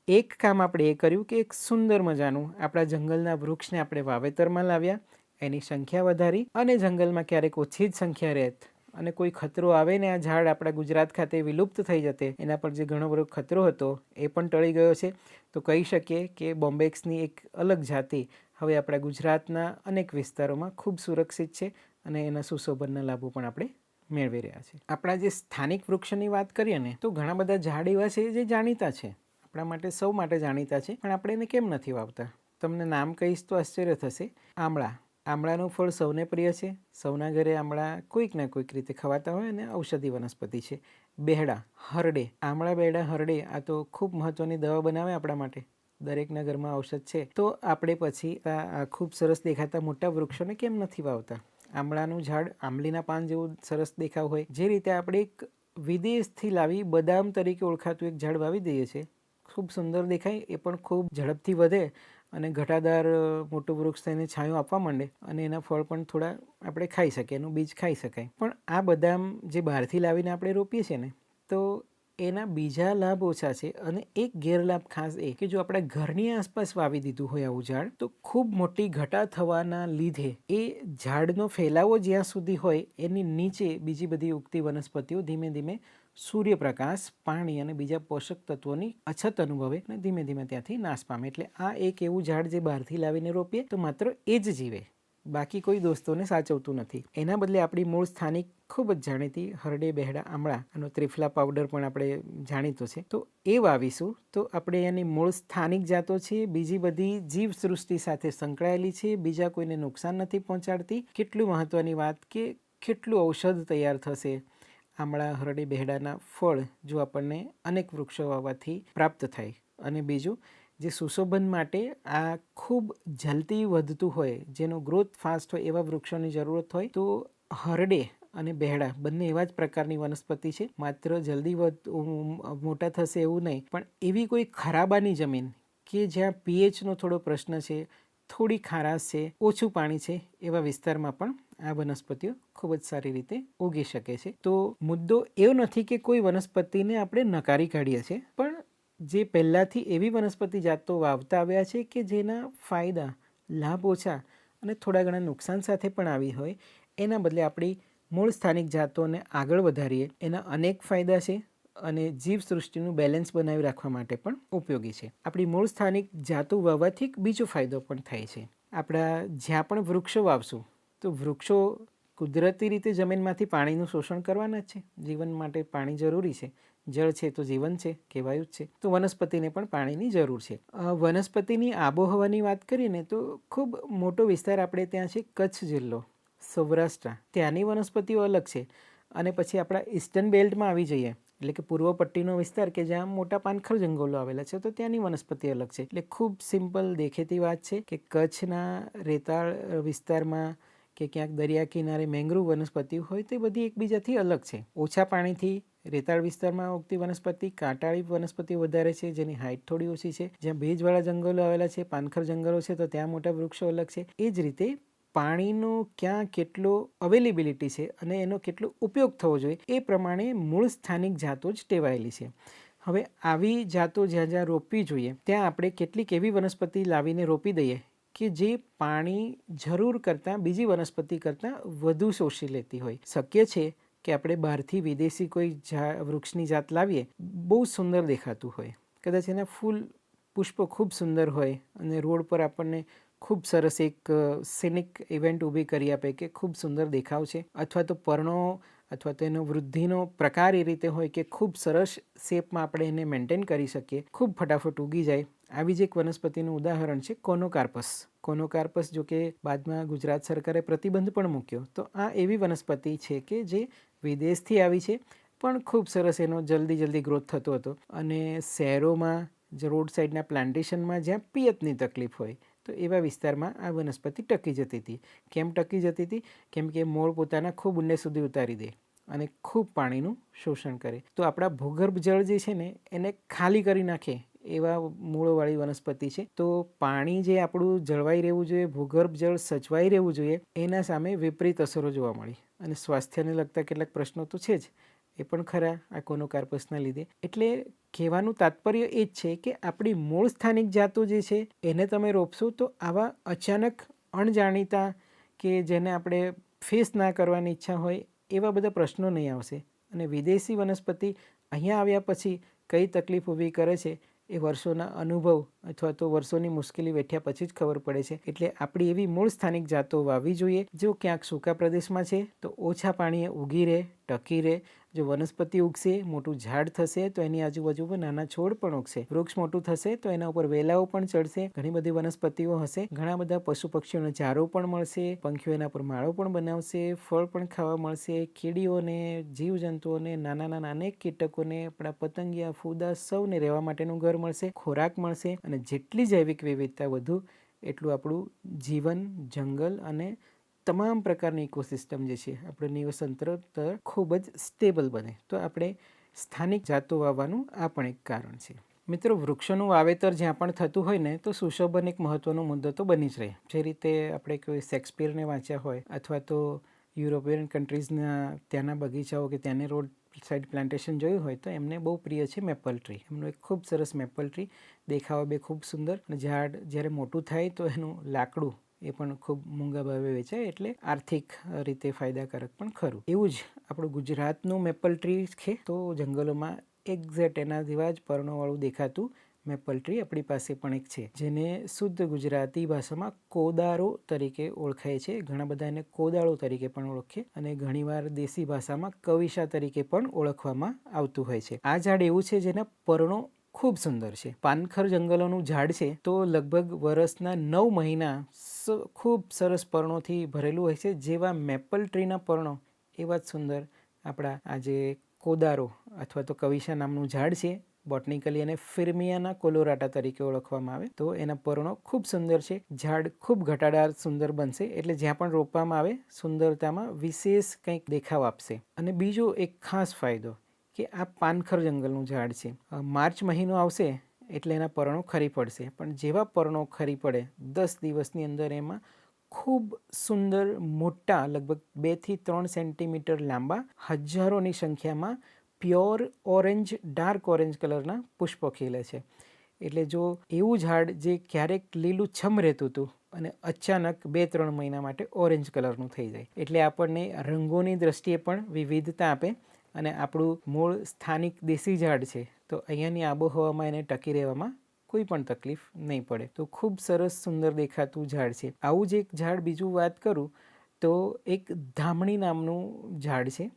એક કામ આપણે એ કર્યું કે એક સુંદર મજાનું આપણા જંગલના વૃક્ષને આપણે વાવેતરમાં લાવ્યા, એની સંખ્યા વધારી અને જંગલમાં ક્યારેક ઓછી જ સંખ્યા રહેત અને કોઈ ખતરો આવે ને આ ઝાડ આપણા ગુજરાત ખાતે વિલુપ્ત થઈ જતે, એના પર જે ઘણો બધો ખતરો હતો એ પણ ટળી ગયો છે. તો કહી શકીએ કે બોમ્બેક્સની એક અલગ જાતિ હવે આપણા ગુજરાતના અનેક વિસ્તારોમાં ખૂબ સુરક્ષિત છે અને એના સુશોભનના લાભો પણ આપણે મેળવી રહ્યા છીએ. આપણા જે સ્થાનિક વૃક્ષોની વાત કરીએ ને તો ઘણા બધા ઝાડ એવા છે જે જાણીતા છે, આપણા માટે સૌ માટે જાણીતા છે, પણ આપણે એને કેમ નથી વાવતા? તમને નામ કહીશ તો આશ્ચર્ય થશે. આમળા. આમળાનું ફળ સૌને પ્રિય છે. સૌના ઘરે આમળા કોઈક ના કોઈક રીતે ખવાતા હોય અને ઔષધિ વનસ્પતિ છે. બેહડા, હરડે. આમળા, બેહડા, હરડે આ તો ખૂબ મહત્ત્વની દવા બનાવે આપણા માટે. દરેકના ઘરમાં ઔષધ છે. તો આપણે પછી આ ખૂબ સરસ દેખાતા મોટા વૃક્ષોને કેમ નથી વાવતા? આમળાનું ઝાડ આંબલીના પાન જેવું સરસ દેખાવ હોય, જે રીતે આપણે એક વિદેશથી લાવી બદામ તરીકે ઓળખાતું એક ઝાડ વાવી દઈએ છીએ, ખૂબ સુંદર દેખાય, એ પણ ખૂબ ઝડપથી વધે અને ઘટાદાર મોટું વૃક્ષ થઈને છાંયો આપવા માંડે અને એના ફળ પણ થોડા આપણે ખાઈ શકીએ, એનું બીજ ખાઈ શકાય. પણ આ બદામ જે બહારથી લાવીને આપણે રોપીએ છીએ ને, તો એના બીજા લાભ ઓછા છે. અને એક ગેરલાભ ખાસ એ કે જો આપણે ઘરની આસપાસ વાવી દીધું હોય આવું ઝાડ, તો ખૂબ મોટી ઘટા થવાના લીધે એ ઝાડનો ફેલાવો જ્યાં સુધી હોય એની નીચે બીજી બધી ઉગતી વનસ્પતિઓ ધીમે ધીમે સૂર્યપ્રકાશ, પાણી અને બીજા પોષક તત્વોની અછત અનુભવે અને ધીમે ધીમે ત્યાંથી નાશ પામે. એટલે આ એક એવું ઝાડ જે બહારથી લાવીને રોપીએ તો માત્ર એ જ જીવે, બાકી કોઈ દોસ્તોને સાચવતું નથી. એના બદલે આપણી મૂળ સ્થાનિક ખૂબ જ જાણીતી હરડે બેહડા આમળા, આનો ત્રિફલા પાવડર પણ આપણે જાણીતો છે, તો એ વાવીશું તો આપણે એની મૂળ સ્થાનિક જાતો છે, બીજી બધી જીવસૃષ્ટિ સાથે સંકળાયેલી છે, બીજા કોઈને નુકસાન નથી પહોંચાડતી. કેટલું મહત્ત્વની વાત કે કેટલું ઔષધ તૈયાર થશે આમળા હરડે બેહડાના ફળ જો આપણને અનેક વૃક્ષો વાવવાથી પ્રાપ્ત થાય. અને બીજું, જે સુશોભન માટે આ ખૂબ જલ્દી વધતું હોય, જેનો ગ્રોથ ફાસ્ટ હોય એવા વૃક્ષોની જરૂરત હોય, તો હરડે અને બેહડા બંને એવા જ પ્રકારની વનસ્પતિ છે. માત્ર જલ્દી મોટા થશે એવું નહીં, પણ એવી કોઈ ખરાબાની જમીન કે જ્યાં પીએચનો થોડો પ્રશ્ન છે, થોડી ખારાશ છે, ઓછું પાણી છે, એવા વિસ્તારમાં પણ આ વનસ્પતિઓ ખૂબ જ સારી રીતે ઉગી શકે છે. તો મુદ્દો એવો નથી કે કોઈ વનસ્પતિને આપણે નકારી કાઢીએ છીએ, પણ જે પહેલાંથી એવી વનસ્પતિ જાતો વાવતા આવ્યા છે કે જેના ફાયદા, લાભ ઓછા અને થોડા ઘણા નુકસાન સાથે પણ આવી હોય, એના બદલે આપણી મૂળ સ્થાનિક જાતોને આગળ વધારીએ. એના અનેક ફાયદા છે અને જીવસૃષ્ટિનું બેલેન્સ બનાવી રાખવા માટે પણ ઉપયોગી છે. આપણી મૂળ સ્થાનિક જાતો વાવવાથી એક બીજો ફાયદો પણ થાય છે. આપણા જ્યાં પણ વૃક્ષો વાવશું તો વૃક્ષો કુદરતી રીતે જમીનમાંથી પાણીનું શોષણ કરવાના જ છે. જીવન માટે પાણી જરૂરી છે. જળ છે તો જીવન છે, કહેવાયું જ છે. તો વનસ્પતિને પણ પાણીની જરૂર છે. વનસ્પતિની આબોહવાની વાત કરીએ ને તો ખૂબ મોટો વિસ્તાર આપણે ત્યાં છે, કચ્છ જિલ્લો, સૌરાષ્ટ્ર. ત્યાંની વનસ્પતિઓ અલગ છે. અને પછી આપણા ઈસ્ટર્ન બેલ્ટમાં આવી જઈએ, એટલે કે પૂર્વ પટ્ટીનો વિસ્તાર કે જ્યાં મોટા પાનખર જંગલો આવેલા છે, તો ત્યાંની વનસ્પતિ અલગ છે. એટલે ખૂબ સિમ્પલ દેખેતી વાત છે કે કચ્છના રેતાળ વિસ્તારમાં કે ક્યાંક દરિયા કિનારે મેંગ્રુવ વનસ્પતિઓ હોય તે બધી એકબીજાથી અલગ છે. ઓછા પાણીથી રેતાળ વિસ્તારમાં ઉગતી વનસ્પતિ, કાંટાળી વનસ્પતિ વધારે છે જેની હાઇટ થોડી ઓછી છે. જ્યાં ભેજવાળા જંગલો આવેલા છે, પાનખર જંગલો છે, તો ત્યાં મોટા વૃક્ષો અલગ છે. એ જ રીતે પાણીનો ક્યાં કેટલો અવેલેબિલિટી છે અને એનો કેટલો ઉપયોગ થવો જોઈએ એ પ્રમાણે મૂળ સ્થાનિક જાતો જ ટેવાયેલી છે. હવે આવી જાતો જ્યાં જ્યાં રોપવી જોઈએ ત્યાં આપણે કેટલીક એવી વનસ્પતિ લાવીને રોપી દઈએ કે જે પાણી જરૂર કરતાં બીજી વનસ્પતિ કરતાં વધુ શોષી લેતી હોય. શક્ય છે કે આપણે બહારથી વિદેશી કોઈ વૃક્ષની જાત લાવીએ, બહુ સુંદર દેખાતું હોય, કદાચ એના ફૂલ પુષ્પો ખૂબ સુંદર હોય અને રોડ પર આપણને ખૂબ સરસ એક સિનિક ઇવેન્ટ ઊભી કરી આપે કે ખૂબ સુંદર દેખાવ છે, અથવા તો પર્ણો અથવા તો એનો વૃદ્ધિનો પ્રકાર એ રીતે હોય કે ખૂબ સરસ શેપમાં આપણે એને મેન્ટેન કરી શકીએ, ખૂબ ફટાફટ ઉગી જાય. આવી જ એક વનસ્પતિનું ઉદાહરણ છે કોનોકાર્પસ. કોનોકાર્પસ જો કે બાદમાં ગુજરાત સરકારે પ્રતિબંધ પણ મૂક્યો. તો આ એવી વનસ્પતિ છે કે જે વિદેશથી આવી છે, પણ ખૂબ સરસ એનો જલ્દી ગ્રોથ થતો હતો. અને શહેરોમાં જે રોડ સાઈડના પ્લાન્ટેશનમાં જ્યાં પિયતની તકલીફ હોય, તો એવા વિસ્તારમાં આ વનસ્પતિ ટકી જતી હતી. કેમ ટકી જતી હતી? કેમ કે મૂળ પોતાના ખૂબ ઊંડે સુધી ઉતારી દે અને ખૂબ પાણીનું શોષણ કરે. તો આપણા ભૂગર્ભ જળ જે છે ને એને ખાલી કરી નાખે એવા મૂળવાળી વનસ્પતિ છે. તો પાણી જે આપણું જળવાઈ રહેવું જોઈએ, ભૂગર્ભ જળ સચવાઈ રહેવું જોઈએ, એના સામે વિપરીત અસરો જોવા મળી. અને સ્વાસ્થ્યને લગતા કેટલાક પ્રશ્નો તો છે જ, એ પણ ખરા આ કોનોકાર્પસના લીધે. એટલે કહેવાનું તાત્પર્ય એ જ છે કે આપણી મૂળ સ્થાનિક જાતો જે છે એને તમે રોપશો તો આવા અચાનક અણજાણીતા કે જેને આપણે ફેસ ના કરવાની ઈચ્છા હોય એવા બધા પ્રશ્નો નહીં આવશે. અને વિદેશી વનસ્પતિ અહીંયા આવ્યા પછી કઈ તકલીફ ઊભી કરે છે એ વર્ષોના અનુભવ અથવા તો વર્ષોની મુશ્કેલી વેઠ્યા પછી જ ખબર પડે છે. એટલે આપણી એવી મૂળ સ્થાનિક જાતો વાવવી જોઈએ. જો ક્યાંક સૂકા પ્રદેશમાં છે તો ઓછા પાણીએ ઉગી રહે, ટકી રહે. જો વનસ્પતિ ઉગશે, મોટું ઝાડ થશે તો એની આજુબાજુમાં નાના છોડ પણ ઉગશે. વૃક્ષ મોટું થશે તો એના ઉપર વેલાઓ પણ ચડશે, ઘણી બધી વનસ્પતિઓ હશે, ઘણા બધા પશુ પક્ષીઓને ચારો પણ મળશે, પંખીઓ એના પર માળો પણ બનાવશે, ફળ પણ ખાવા મળશે, કીડીઓને, જીવજંતુઓને, નાના અનેક કીટકોને, આપણા પતંગિયા, ફૂદા સૌને રહેવા માટેનું ઘર મળશે, ખોરાક મળશે. અને જેટલી જૈવિક વિવિધતા વધુ એટલું આપણું જીવન, જંગલ અને તમામ પ્રકારની ઇકોસિસ્ટમ જે છે આપણે નિવસંતર ખૂબ જ સ્ટેબલ બને. તો આપણે સ્થાનિક જાતો વાવવાનું આ પણ એક કારણ છે. મિત્રો, વૃક્ષોનું વાવેતર જ્યાં પણ થતું હોય ને તો સુશોભન એક મહત્વનો મુદ્દો તો બની જ રહે. જે રીતે આપણે કોઈ શેક્સપિયરને વાંચ્યા હોય અથવા તો યુરોપિયન કન્ટ્રીઝના ત્યાંના બગીચાઓ કે ત્યાંની રોડ સાઈડ પ્લાન્ટેશન જોયું હોય તો એમને બહુ પ્રિય છે મેપલ ટ્રી. એમનું એક ખૂબ સરસ મેપલ ટ્રી, દેખાવા બે ખૂબ સુંદર, અને ઝાડ જ્યારે મોટું થાય તો એનું લાકડું એ પણ ખૂબ મોંઘા ભાવે વેચાય, એટલે આર્થિક રીતે ફાયદાકારક પણ ખરું. એવું જ આપણું ગુજરાતનું મેપલ ટ્રી છે. તો જંગલોમાં એક્ઝેક્ટ એના જેવા જ પર્ણોવાળું દેખાતું મેપલ ટ્રી આપણી પાસે પણ એક છે, જેને શુદ્ધ ગુજરાતી ભાષામાં કોદારો તરીકે ઓળખાય છે. ઘણા બધા એને કોદાળો તરીકે પણ ઓળખે, અને ઘણીવાર દેશી ભાષામાં કવિશા તરીકે પણ ઓળખવામાં આવતું હોય છે. આ ઝાડ એવું છે જેના પર્ણો ખૂબ સુંદર છે. પાનખર જંગલોનું ઝાડ છે તો લગભગ વર્ષના 9 મહિના ખૂબ સરસ પર્ણોથી ભરેલું હોય છે. જેવા મેપલ ટ્રીના પર્ણો એવા જ સુંદર આપણા આજે કોદારો અથવા તો કવિશા નામનું ઝાડ છે. બોટનિકલી અને ફિર્મિયાના કોલોરાટા તરીકે ઓળખવામાં આવે. તો એના પર્ણો ખૂબ સુંદર છે. ઝાડ ખૂબ ઘટાદાર સુંદર બનશે, એટલે જ્યાં પણ રોપવામાં આવે સુંદરતામાં વિશેષ કંઈક દેખાવ આપશે. અને બીજો એક ખાસ ફાયદો કે આ પાનખર જંગલનું ઝાડ છે. માર્ચ મહિનો આવશે એટલે એના પર્ણો ખરી પડશે, પણ જેવા પર્ણો ખરી પડે 10 દિવસની અંદર એમાં ખૂબ સુંદર મોટા, લગભગ 2 થી 3 સેન્ટીમીટર લાંબા, હજારોની સંખ્યામાં પ્યોર ઓરેન્જ, ડાર્ક ઓરેન્જ કલરના પુષ્પો ખીલે છે. એટલે જો એવું ઝાડ જે ક્યારેક લીલું છમ રહેતું હતું અને અચાનક 2-3 મહિના માટે ઓરેન્જ કલરનું થઈ જાય, એટલે આપણને રંગોની દ્રષ્ટિએ પણ વિવિધતા આપે. અને આપણું મૂળ સ્થાનિક દેશી ઝાડ છે તો અહીંયાની આબોહવામાં એને ટકી રહેવામાં કોઈ પણ તકલીફ નહીં પડે. તો ખૂબ સરસ સુંદર દેખાતું ઝાડ છે. આવું જ એક ઝાડ બીજું વાત કરું તો એક ધામણી નામનું ઝાડ છે.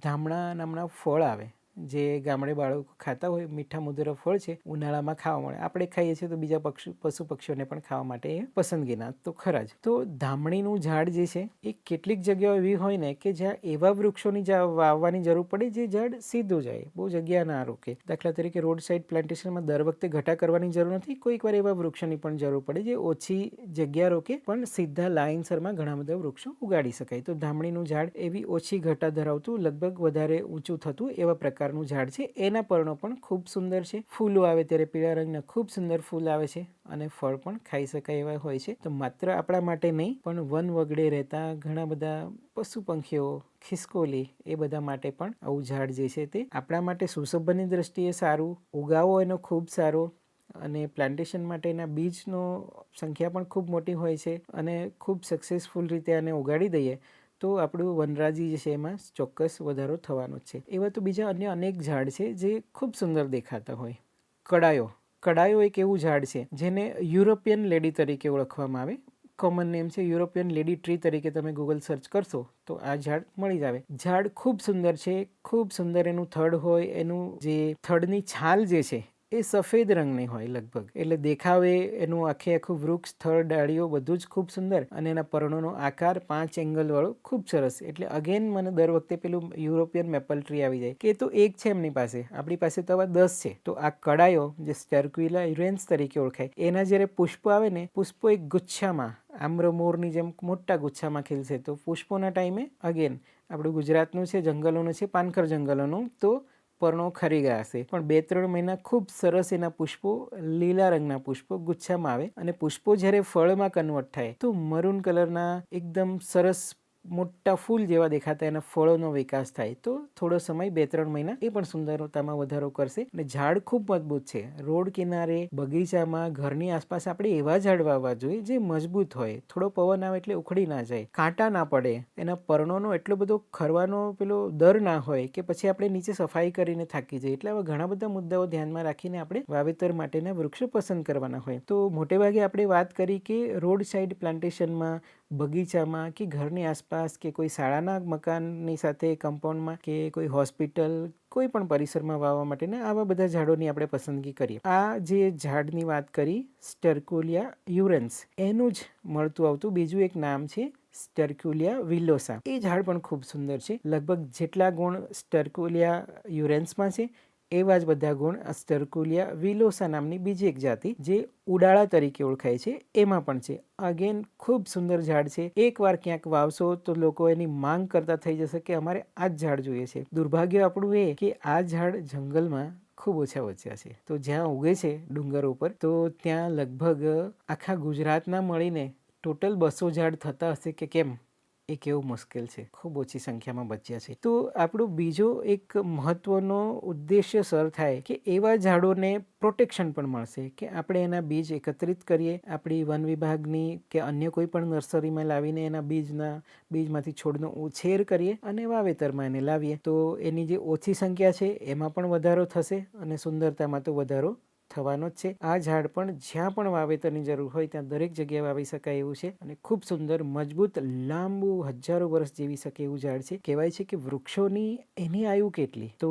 ધામણા નામના ફળ આવે જે ગામડે બાળકો ખાતા હોય. મીઠા મધુર ફળ છે, ઉનાળામાં ખાવા મળે. આપણે ખાઈએ છીએ તો બીજા પશુ પક્ષીઓને પણ ખાવા માટે એ પસંદગીના તો ખરા જ. તો ધામણીનું ઝાડ જે છે એ કેટલીક જગ્યાઓ એવી હોય ને કે જ્યાં એવા વૃક્ષોની વાવવાની જરૂર પડે જે ઝાડ સીધું જાય, બહુ જગ્યા ના રોકે. દાખલા તરીકે રોડ સાઈડ પ્લાન્ટેશનમાં દર વખતે ઘટા કરવાની જરૂર નથી. કોઈક વાર એવા વૃક્ષોની પણ જરૂર પડે જે ઓછી જગ્યા રોકે પણ સીધા લાઇનસરમાં ઘણા બધા વૃક્ષો ઉગાડી શકાય. તો ધામણીનું ઝાડ એવી ઓછી ઘટા ધરાવતું, લગભગ વધારે ઊંચું થતું એવા પ્રકારનું ઝાડ છે. એના પર્ણો પણ ખૂબ સુંદર છે. ફૂલો આવે ત્યારે પીળા રંગના ખૂબ સુંદર ફૂલ આવે છે અને ફળ પણ ખાઈ શકાય એવા હોય છે. તો માત્ર આપણા માટે નહીં પણ વન વગડે રહેતા ઘણા બધા પશુ પંખીઓ, ખિસકોલી, એ બધા માટે પણ આવું ઝાડ જે છે તે આપણા માટે સુશોભનની દ્રષ્ટિએ સારું, ઉગાવો એનો ખૂબ સારો, અને પ્લાન્ટેશન માટેના બીજનો સંખ્યા પણ ખૂબ મોટી હોય છે. અને ખૂબ સક્સેસફુલ રીતે આને ઉગાડી દઈએ તો આપણું વનરાજી જે છે એમાં ચોક્કસ વધારો થવાનો જ છે. એવા તો બીજા અન્ય અનેક ઝાડ છે જે ખૂબ સુંદર દેખાતા હોય. કડાયો એક એવું ઝાડ છે જેને યુરોપિયન લેડી તરીકે ઓળખવામાં આવે. કોમન નેમ છે યુરોપિયન લેડી ટ્રી તરીકે. તમે ગૂગલ સર્ચ કરશો તો આ ઝાડ મળી જ આવે. ઝાડ ખૂબ સુંદર છે. ખૂબ સુંદર એનું થડ હોય. એનું જે થડની છાલ જે છે એ સફેદ રંગની હોય લગભગ, એટલે દેખાવે એનું આખું વૃક્ષ, થડ, ડાળીઓ બધું જ ખૂબ સુંદર. અને એના પર્ણોનો આકાર 5 એંગલ વાળો ખૂબ સરસ. એટલે અગેન મને દર વખતે પેલું યુરોપિયન મેપલ ટ્રી આવી જાય કે તો એક છે એમની પાસે, આપણી પાસે તો આવા 10 છે. તો આ કડાયો જે સ્ટેરક્યુલા યુરેન્સ તરીકે ઓળખાય, એના જ્યારે પુષ્પો આવે ને, પુષ્પો એક ગુચ્છામાં આમ્રમોરની જેમ મોટા ગુચ્છામાં ખીલશે. તો પુષ્પોના ટાઈમે અગેન આપણું ગુજરાતનું છે, જંગલોનું છે, પાનખર જંગલોનું, તો પર્ણો ખરી ગયા હશે. પણ 2-3 મહિના ખૂબ સરસ એના પુષ્પો, લીલા રંગના પુષ્પો ગુચ્છામાં આવે. અને પુષ્પો જ્યારે ફળમાં કન્વર્ટ થાય તો મરૂન કલરના એકદમ સરસ મોટા ફૂલ જેવા દેખાતા એના ફળોનો વિકાસ થાય. તો થોડો સમય 2-3 મહિના એ પણ સુંદરતામાં વધારો કરશે. અને ઝાડ ખૂબ મજબૂત છે. રોડ કિનારે, બગીચામાં, ઘરની આસપાસ આપણે એવા ઝાડ વાવવા જોઈએ જે મજબૂત હોય. થોડો પવન આવે એટલે ઉખડી ના જાય, કાંટા ના પડે, એના પર્ણોનો એટલો બધો ખરવાનો પેલો દર ના હોય કે પછી આપણે નીચે સફાઈ કરીને થાકી જઈએ. એટલે આવા ઘણા બધા મુદ્દાઓ ધ્યાનમાં રાખીને આપણે વાવેતર માટેના વૃક્ષો પસંદ કરવાના હોય. તો મોટે ભાગે આપણે વાત કરી કે રોડ સાઈડ પ્લાન્ટેશનમાં, બગીચામાં કે ઘરની આસપાસ કે કોઈ શાળાના મકાનની સાથે કમ્પાઉન્ડમાં કે કોઈ હોસ્પિટલ, કોઈ પણ પરિસરમાં વાવવા માટેના આવા બધા ઝાડોની આપણે પસંદગી કરીએ. આ જે ઝાડની વાત કરી સ્ટેરક્યુલિયા યુરેન્સ, એનું જ મળતું આવતું બીજું એક નામ છે સ્ટેરક્યુલિયા વિલોસા. એ ઝાડ પણ ખૂબ સુંદર છે. લગભગ જેટલા ગુણ સ્ટેરક્યુલિયા યુરેન્સમાં છે એવા જ બધા ગુણ સ્ટેરક્યુલિયા વિલોસા નામની બીજી એક જાતિ જે ઉડાળા તરીકે ઓળખાય છે એમાં પણ છે. અગેન ખૂબ સુંદર ઝાડ છે. એકવાર ક્યાંક વાવશો તો લોકો એની માંગ કરતા થઈ જશે કે અમારે આ જ ઝાડ જોઈએ છે. દુર્ભાગ્ય આપણું એ કે આ ઝાડ જંગલમાં ખૂબ ઓછા બચ્યા છે. તો જ્યાં ઉગે છે ડુંગર ઉપર, તો ત્યાં લગભગ આખા ગુજરાતના મળીને ટોટલ 200 ઝાડ થતા હશે કે કેમ, એ કેવું મુશ્કેલ છે. ખૂબ ઓછી સંખ્યામાં બચ્યા છે. તો આપણો બીજો એક મહત્વનો ઉદ્દેશ્ય સર થાય કે એવા ઝાડોને પ્રોટેક્શન પણ મળશે, કે આપણે એના બીજ એકત્રિત કરીએ, આપણી વન વિભાગની કે અન્ય કોઈ પણ નર્સરીમાં લાવીને એના બીજમાંથી છોડનો ઉછેર કરીએ અને વાવેતરમાં એને લાવીએ, તો એની જે ઓછી સંખ્યા છે એમાં પણ વધારો થશે અને સુંદરતામાં તો વધારો થવાનો જ છે. આ ઝાડ પણ જ્યાં પણ વાવેતરની જરૂર હોય ત્યાં દરેક જગ્યાએ વાવી શકાય એવું છે અને ખૂબ સુંદર, મજબૂત, લાંબુ, હજારો વર્ષ જીવી શકે એવું ઝાડ છે. કહેવાય છે કે વૃક્ષોની એની આયુ કેટલી, તો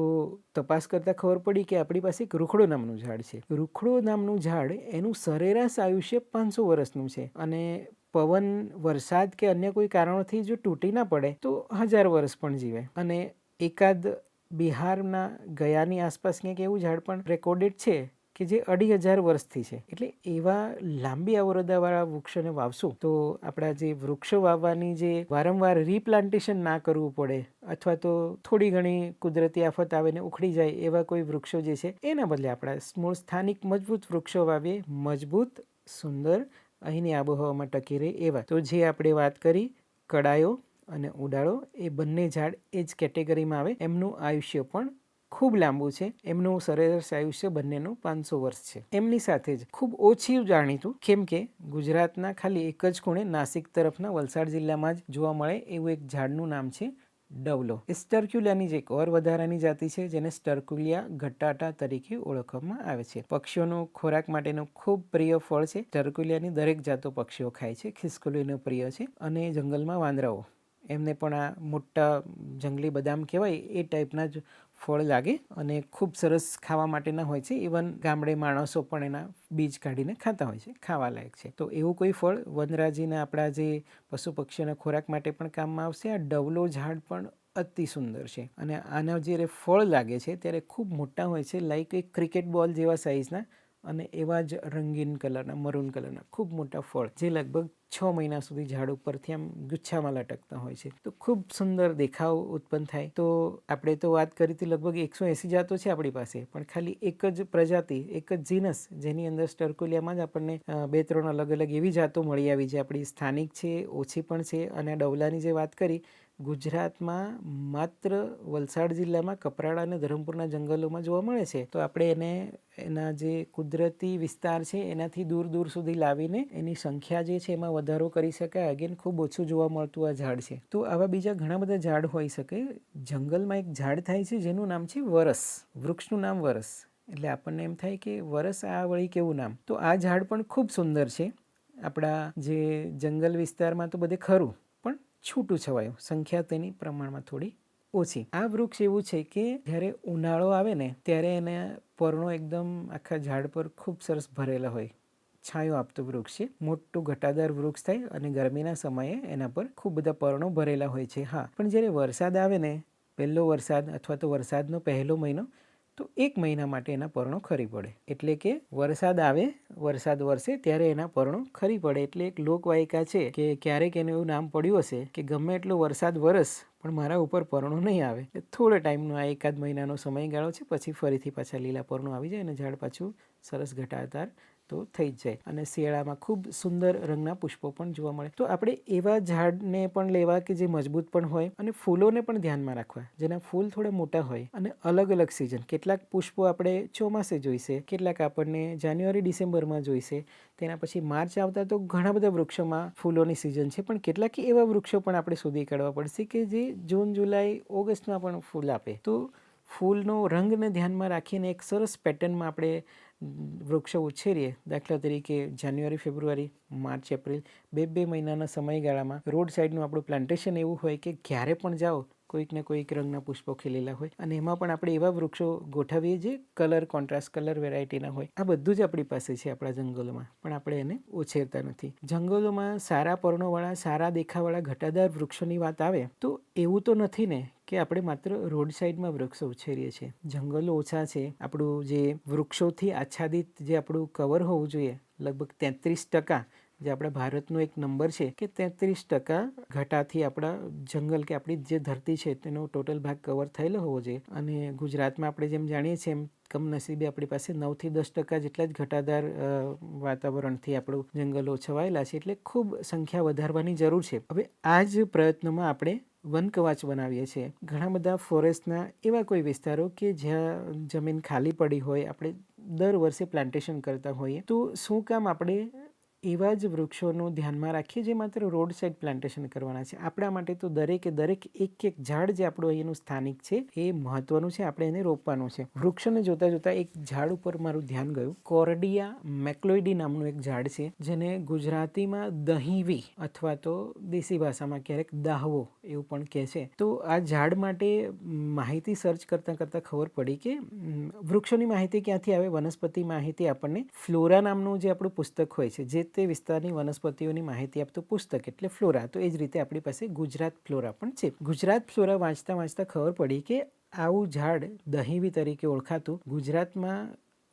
તપાસ કરતાં ખબર પડી કે આપણી પાસે એક રૂખડો નામનું ઝાડ છે. રૂખડો નામનું ઝાડ, એનું સરેરાશ આયુષ્ય 500 વર્ષનું છે અને પવન, વરસાદ કે અન્ય કોઈ કારણોથી જો તૂટી ના પડે તો 1000 વર્ષ પણ જીવે. અને એકાદ બિહારના ગયાની આસપાસ ક્યાંક એવું ઝાડ પણ રેકોર્ડેડ છે કે જે 2500 વર્ષથી છે. એટલે એવા લાંબી આવરદાવાળા વૃક્ષોને વાવશું તો આપણા જે વૃક્ષો વાવવાની જે વારંવાર રીપ્લાન્ટેશન ના કરવું પડે, અથવા તો થોડી ઘણી કુદરતી આફત આવે ને ઉખડી જાય એવા કોઈ વૃક્ષો જે છે, એના બદલે આપણા મૂળ સ્થાનિક મજબૂત વૃક્ષો વાવીએ, મજબૂત, સુંદર, અહીંની આબોહવામાં ટકી રહે એવા. તો જે આપણે વાત કરી કડાયો અને ઉડાળો, એ બંને ઝાડ એ જ કેટેગરીમાં આવે. એમનું આયુષ્ય પણ ખૂબ લાંબુ છે. એમનું સરેરાશ આયુષ્ય બંનેનું 500 વર્ષ છે. એમની સાથે જ ખૂબ ઓછી જાણીતું, કેમ કે ગુજરાતના ખાલી એક જ ખૂણે નાસિક તરફના વલસાડ જિલ્લામાં જ જોવા મળે એવું એક ઝાડનું નામ છે ડવલો. એ સ્ટર્ક્યુલાની જ એક ઓર વધારાની જાતિ છે, જેને સ્ટર્ક્યુલિયા ઘટ્ટાટા તરીકે ઓળખવામાં આવે છે. પક્ષીઓનો ખોરાક માટેનું ખૂબ પ્રિય ફળ છે. સ્ટર્ક્યુલિયાની દરેક જાતો પક્ષીઓ ખાય છે. ખિસકોલીનો પ્રિય છે. અને જંગલમાં વાંદરાઓ, એમને પણ આ મોટા જંગલી બદામ કહેવાય એ ટાઈપના જ ફળ લાગે અને ખૂબ સરસ ખાવા માટેના હોય છે. ઇવન ગામડે માણસો પણ એના બીજ કાઢીને ખાતા હોય છે, ખાવા લાયક છે. તો એવું કોઈ ફળ વનરાજીના આપણા જે પશુ પક્ષીઓના ખોરાક માટે પણ કામમાં આવશે. આ ડવલો ઝાડ પણ અતિ સુંદર છે અને આના જ્યારે ફળ લાગે છે ત્યારે ખૂબ મોટા હોય છે, લાઈક એક ક્રિકેટ બોલ જેવા સાઇઝના, અને એવા જ રંગીન કલરના, મરૂન કલરના ખૂબ મોટા ફળ, જે લગભગ 6 મહિના સુધી ઝાડ ઉપરથી આમ ગુચ્છામાં લટકતા હોય છે. તો ખૂબ સુંદર દેખાવ ઉત્પન્ન થાય. તો આપણે તો વાત કરી હતી લગભગ 180 જાતો છે આપણી પાસે, પણ ખાલી એક જ પ્રજાતિ, એક જ જીનસ, જેની અંદર સ્ટર્ક્યુલિયામાં જ આપણને 2-3 અલગ અલગ એવી જાતો મળી આવી જે આપણી સ્થાનિક છે, ઓછી પણ છે. અને ડવલાની જે વાત કરી, ગુજરાતમાં માત્ર વલસાડ જિલ્લામાં કપરાડા અને ધરમપુરના જંગલોમાં જોવા મળે છે. તો આપણે એને એના જે કુદરતી વિસ્તાર છે એનાથી દૂર દૂર સુધી લાવીને એની સંખ્યા જે છે એમાં વધારો કરી શકાય. અગેન ખૂબ ઓછું જોવા મળતું આ ઝાડ છે. તો આવા બીજા ઘણા બધા ઝાડ હોઈ શકે. જંગલમાં એક ઝાડ થાય છે જેનું નામ છે વરસ. વૃક્ષનું નામ વરસ, એટલે આપણને એમ થાય કે વરસ, આ વળી કેવું નામ. તો આ ઝાડ પણ ખૂબ સુંદર છે. આપણા જે જંગલ વિસ્તારમાં તો બધે ખરું, પણ છૂટું છવાયું, સંખ્યા તેની પ્રમાણમાં થોડી ઓછી. આ વૃક્ષ એવું છે કે જ્યારે ઉનાળો આવે ને ત્યારે એના પર્ણો એકદમ આખા ઝાડ પર ખૂબ સરસ ભરેલા હોય. છાંયો આપતું વૃક્ષ છે. મોટું ઘટાદાર વૃક્ષ થાય અને ગરમીના સમયે એના પર ખૂબ બધા પર્ણો ભરેલા હોય છે. હા, પણ જ્યારે વરસાદ આવે ને, પહેલો વરસાદ અથવા તો વરસાદનો પહેલો મહિનો, તો 1 મહિના માટે એના પર્ણો ખરી પડે. એટલે કે વરસાદ આવે, વરસાદ વરસે ત્યારે એના પર્ણો ખરી પડે. એટલે એક લોકવાયકા છે કે ક્યારેક એનું એવું નામ પડ્યું હશે કે ગમે એટલો વરસાદ વરસ પણ મારા ઉપર પર્ણો નહીં આવે. થોડો ટાઈમનો આ 1 મહિનાનો સમયગાળો છે, પછી ફરીથી પાછા લીલા પર્ણો આવી જાય અને ઝાડ પાછું સરસ ઘટાદાર તો થઈ જ જાય. અને શિયાળામાં ખૂબ સુંદર રંગના પુષ્પો પણ જોવા મળે. તો આપણે એવા ઝાડને પણ લેવા કે જે મજબૂત પણ હોય અને ફૂલોને પણ ધ્યાનમાં રાખવા, જેના ફૂલ થોડા મોટા હોય અને અલગ અલગ સિઝન. કેટલાક પુષ્પો આપણે ચોમાસે જોઈશે, કેટલાક આપણને જાન્યુઆરી ડિસેમ્બરમાં જોઈશે, તેના પછી માર્ચ આવતા તો ઘણા બધા વૃક્ષોમાં ફૂલોની સિઝન છે. પણ કેટલાક એવા વૃક્ષો પણ આપણે શોધી કાઢવા પડશે કે જે જૂન, જુલાઈ, ઓગસ્ટમાં પણ ફૂલ આપે. તો ફૂલનો રંગને ધ્યાનમાં રાખીને એક સરસ પેટર્નમાં આપણે વૃક્ષો ઉછેરીએ. દાખલા તરીકે જાન્યુઆરી, ફેબ્રુઆરી, માર્ચ, એપ્રિલ, 2 મહિનાના સમયગાળામાં રોડ સાઈડનું આપણું પ્લાન્ટેશન એવું હોય કે ક્યારે પણ જાઓ કોઈક ને કોઈક રંગના પુષ્પો ખીલેલા હોય. અને એમાં પણ આપણે એવા વૃક્ષો ગોઠવીએ જે કલર, કોન્ટ્રાસ્ટ કલર વેરાયટીના હોય. આ બધું જ આપણી પાસે છે આપણા જંગલોમાં, પણ આપણે એને ઉછેરતા નથી. જંગલોમાં સારા પર્ણોવાળા, સારા દેખાવાળા ઘટાદાર વૃક્ષોની વાત આવે તો એવું તો નથી ને કે આપણે માત્ર રોડ સાઈડમાં વૃક્ષો ઉછેરીએ છીએ. જંગલો ઓછા છે. આપણું જે વૃક્ષોથી આચ્છાદિત જે આપણું કવર હોવું જોઈએ લગભગ 33% જે આપણા ભારતનો એક નંબર છે કે 33% ઘટાથી આપણા જંગલ કે આપણી જે ધરતી છે તેનો ટોટલ ભાગ કવર થયેલો હોવો જોઈએ. અને ગુજરાતમાં આપણે જેમ જાણીએ છીએ એમ કમનસીબે આપણી પાસે 9 થી 10% જેટલા જ ઘટાદાર વાતાવરણથી આપણું જંગલો છવાયેલા છે. એટલે ખૂબ સંખ્યા વધારવાની જરૂર છે. હવે આ જ પ્રયત્નમાં આપણે વન કવચ બનાવીએ છીએ. ઘણા બધા ફોરેસ્ટના એવા કોઈ વિસ્તારો કે જ્યાં જમીન ખાલી પડી હોય, આપણે દર વર્ષે પ્લાન્ટેશન કરતા હોઈએ, તો શું કામ આપણે એવા જ વૃક્ષોનું ધ્યાનમાં રાખીએ જે માત્ર રોડ સાઇડ પ્લાન્ટેશન કરવાના છે. આપણા માટે તો દરેકે દરેક એક ઝાડ જે આપણું અહીંનું સ્થાનિક છે એ મહત્વનું છે. આપણે એને રોપવાનું છે. વૃક્ષોને જોતા જોતા એક ઝાડ ઉપર મારું ધ્યાન ગયું. કોર્ડિયા મેક્લોઇડી નામનું એક ઝાડ છે, જેને ગુજરાતીમાં દહીંવી અથવા તો દેશી ભાષામાં ક્યારેક દાહવો એવું પણ કહે છે. તો આ ઝાડ માટે માહિતી સર્ચ કરતાં ખબર પડી કે વૃક્ષોની માહિતી ક્યાંથી આવે. વનસ્પતિ માહિતી આપણને ફ્લોરા નામનું જે આપણું પુસ્તક હોય છે, જે તે વિસ્તારની વનસ્પતિઓની માહિતી આપતું પુસ્તક એટલે ફ્લોરા. તો એ જ રીતે આપણી પાસે ગુજરાત ફ્લોરા પણ છે. ગુજરાત ફ્લોરા વાંચતા ખબર પડી કે આવું ઝાડ દહીંવી તરીકે ઓળખાતું ગુજરાતમાં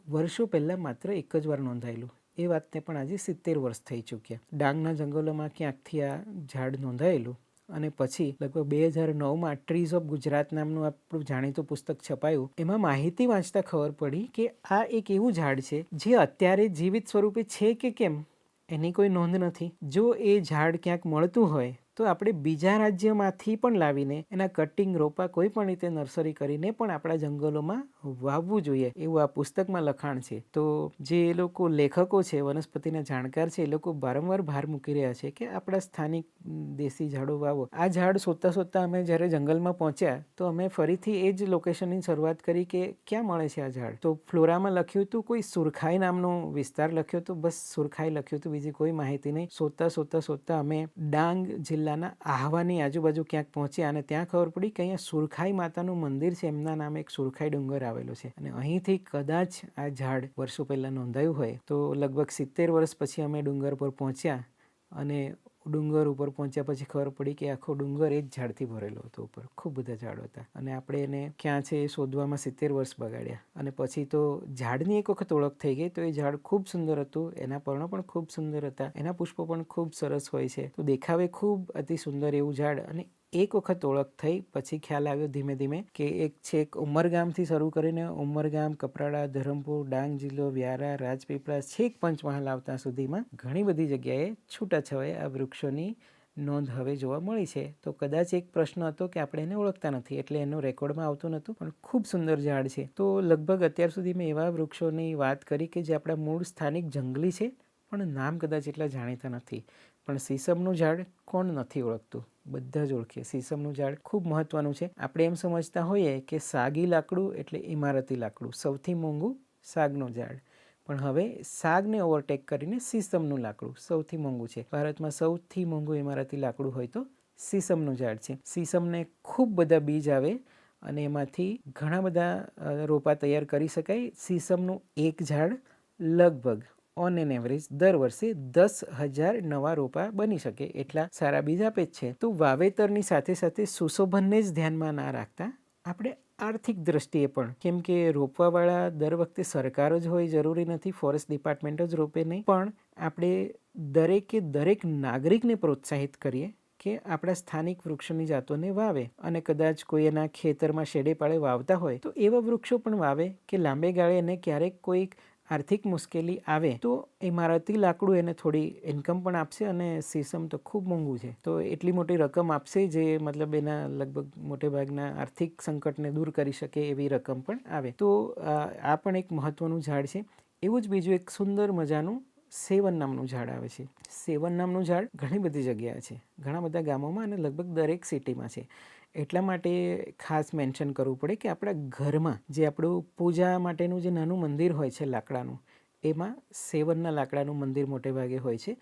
વર્ષો પહેલાં માત્ર એક જ વાર નોંધાયેલું. એ વાતને પણ આજે 70 વર્ષ થઈ ચૂક્યા. ડાંગના જંગલોમાં ક્યાંકથી આ ઝાડ નોંધાયેલું અને પછી લગભગ 2009માં ટ્રીઝ ઓફ ગુજરાત નામનું આપણું જાણીતું પુસ્તક છપાયું. એમાં માહિતી વાંચતા ખબર પડી કે આ એક એવું ઝાડ છે જે અત્યારે જીવિત સ્વરૂપે છે કે કેમ એની કોઈ નોંધ નથી. જો એ ઝાડ ક્યાંક મળતું હોય તો આપણે બીજા રાજ્યમાંથી પણ લાવીને એના કટિંગ, રોપા કોઈ પણ રીતે નર્સરી કરીને પણ આપણા જંગલોમાં વાવવું જોઈએ, એવું આ પુસ્તકમાં લખાણ છે. તો જે એ લોકો લેખકો છે, વનસ્પતિના જાણકાર છે, એ લોકો વારંવાર ભાર મૂકી રહ્યા છે કે આપણા સ્થાનિક દેશી ઝાડો વાવો. આ ઝાડ શોધતા અમે જ્યારે જંગલમાં પહોંચ્યા તો અમે ફરીથી એ જ લોકેશનની શરૂઆત કરી કે ક્યાં મળે છે આ ઝાડ. તો ફ્લોરામાં લખ્યું હતું કોઈ સુરખાઈ નામનો વિસ્તાર લખ્યો હતો, બસ સુરખાઈ લખ્યું હતું, બીજી કોઈ માહિતી નહીં. શોધતા અમે ડાંગ જિલ્લાના આહવાની આજુબાજુ ક્યાંક પહોંચ્યા અને ત્યાં ખબર પડી કે અહીંયા સુરખાઈ માતાનું મંદિર છે, એમના નામે એક સુરખાઈ ડુંગર આવેલો છે. અને અહીંથી કદાચ આ ઝાડ વર્ષો પહેલાં નોંધાયું હોય. તો લગભગ 70 વર્ષ પછી અમે ડુંગર પર પહોંચ્યા અને ડુંગર ઉપર પહોંચ્યા પછી ખબર પડી કે આખો ડુંગર એ જ ઝાડથી ભરેલો હતો. ઉપર ખૂબ બધા ઝાડ હતા અને આપણે એને ક્યાં છે એ શોધવામાં 70 વર્ષ બગાડ્યા. અને પછી તો ઝાડની એક વખત ઓળખ થઈ ગઈ. તો એ ઝાડ ખૂબ સુંદર હતું, એના પર્ણો પણ ખૂબ સુંદર હતા, એના પુષ્પો પણ ખૂબ સરસ હોય છે. તો દેખાવે ખૂબ અતિ સુંદર એવું ઝાડ. અને એક વખત ઓળખ થઈ પછી ખ્યાલ આવ્યો ધીમે ધીમે કે એક છેક ઉમરગામથી શરૂ કરીને ઉમરગામ, કપરાડા, ધરમપુર, ડાંગ જિલ્લો, વ્યારા, રાજપીપળા, છેક પંચમહાલ આવતા સુધીમાં ઘણી બધી જગ્યાએ છૂટાછવાયા આ વૃક્ષોની નોંધ હવે જોવા મળી છે. તો કદાચ એક પ્રશ્ન હતો કે આપણે એને ઓળખતા નથી એટલે એનું રેકોર્ડમાં આવતું નહોતું, પણ ખૂબ સુંદર ઝાડ છે. તો લગભગ અત્યાર સુધી મેં એવા વૃક્ષોની વાત કરી કે જે આપણા મૂળ સ્થાનિક જંગલી છે પણ નામ કદાચ એટલા જાણીતા નથી. પણ સીસમનું ઝાડ કોણ નથી ઓળખતું? બધા જ ઓળખીએ. સીસમનું ઝાડ ખૂબ મહત્વનું છે. આપણે એમ સમજતા હોઈએ કે સાગી લાકડું એટલે ઇમારતી લાકડું, સૌથી મોંઘું સાગનું ઝાડ. પણ હવે સાગને ઓવરટેક કરીને સીસમનું લાકડું સૌથી મોંઘું છે. ભારતમાં સૌથી મોંઘું ઇમારતી લાકડું હોય તો સીસમનું ઝાડ છે. સીસમને ખૂબ બધા બીજ આવે અને એમાંથી ઘણા બધા રોપા તૈયાર કરી શકાય. સીસમનું એક ઝાડ લગભગ ઓન એન એવરેજ દર વર્ષે 10,000 નવા રોપા બની શકે એટલા સારા બીજ આપે જ છે. તો વાવેતરની સાથે સાથે સુશોભનને જ ધ્યાનમાં ના રાખતા આપણે આર્થિક દ્રષ્ટિએ પણ, કેમ કે રોપવાવાળા દર વખતે સરકારો જ હોય જરૂરી નથી, ફોરેસ્ટ ડિપાર્ટમેન્ટ જ રોપે નહીં, પણ આપણે દરેકે દરેક નાગરિકને પ્રોત્સાહિત કરીએ કે આપણા સ્થાનિક વૃક્ષોની જાતોને વાવે. અને કદાચ કોઈ એના ખેતરમાં શેડે પાડે વાવતા હોય તો એવા વૃક્ષો પણ વાવે કે લાંબે ગાળે એને ક્યારેક કોઈક આર્થિક મુશ્કેલી આવે તો ઇમારતી લાકડું એને થોડી ઇન્કમ પણ આપશે. અને સીસમ તો ખૂબ મોંઘું છે તો એટલી મોટી રકમ આપશે જે મતલબ એના લગભગ મોટે ભાગના આર્થિક સંકટને દૂર કરી શકે એવી રકમ પણ આવે. તો આ પણ એક મહત્વનું ઝાડ છે. એવું જ બીજું એક સુંદર મજાનું સેવન નામનું ઝાડ આવે છે. સેવન નામનું ઝાડ ઘણી બધી જગ્યાએ છે, ઘણા બધા ગામોમાં અને લગભગ દરેક સિટીમાં છે. એટલા માટે ખાસ મેન્શન કરવું પડે કે આપણા ઘરમાં જે આપણું પૂજા માટેનું જે નાનું મંદિર હોય છે લાકડાનું, એમાં સેવનના લાકડાનું મંદિર મોટે ભાગે હોય છે.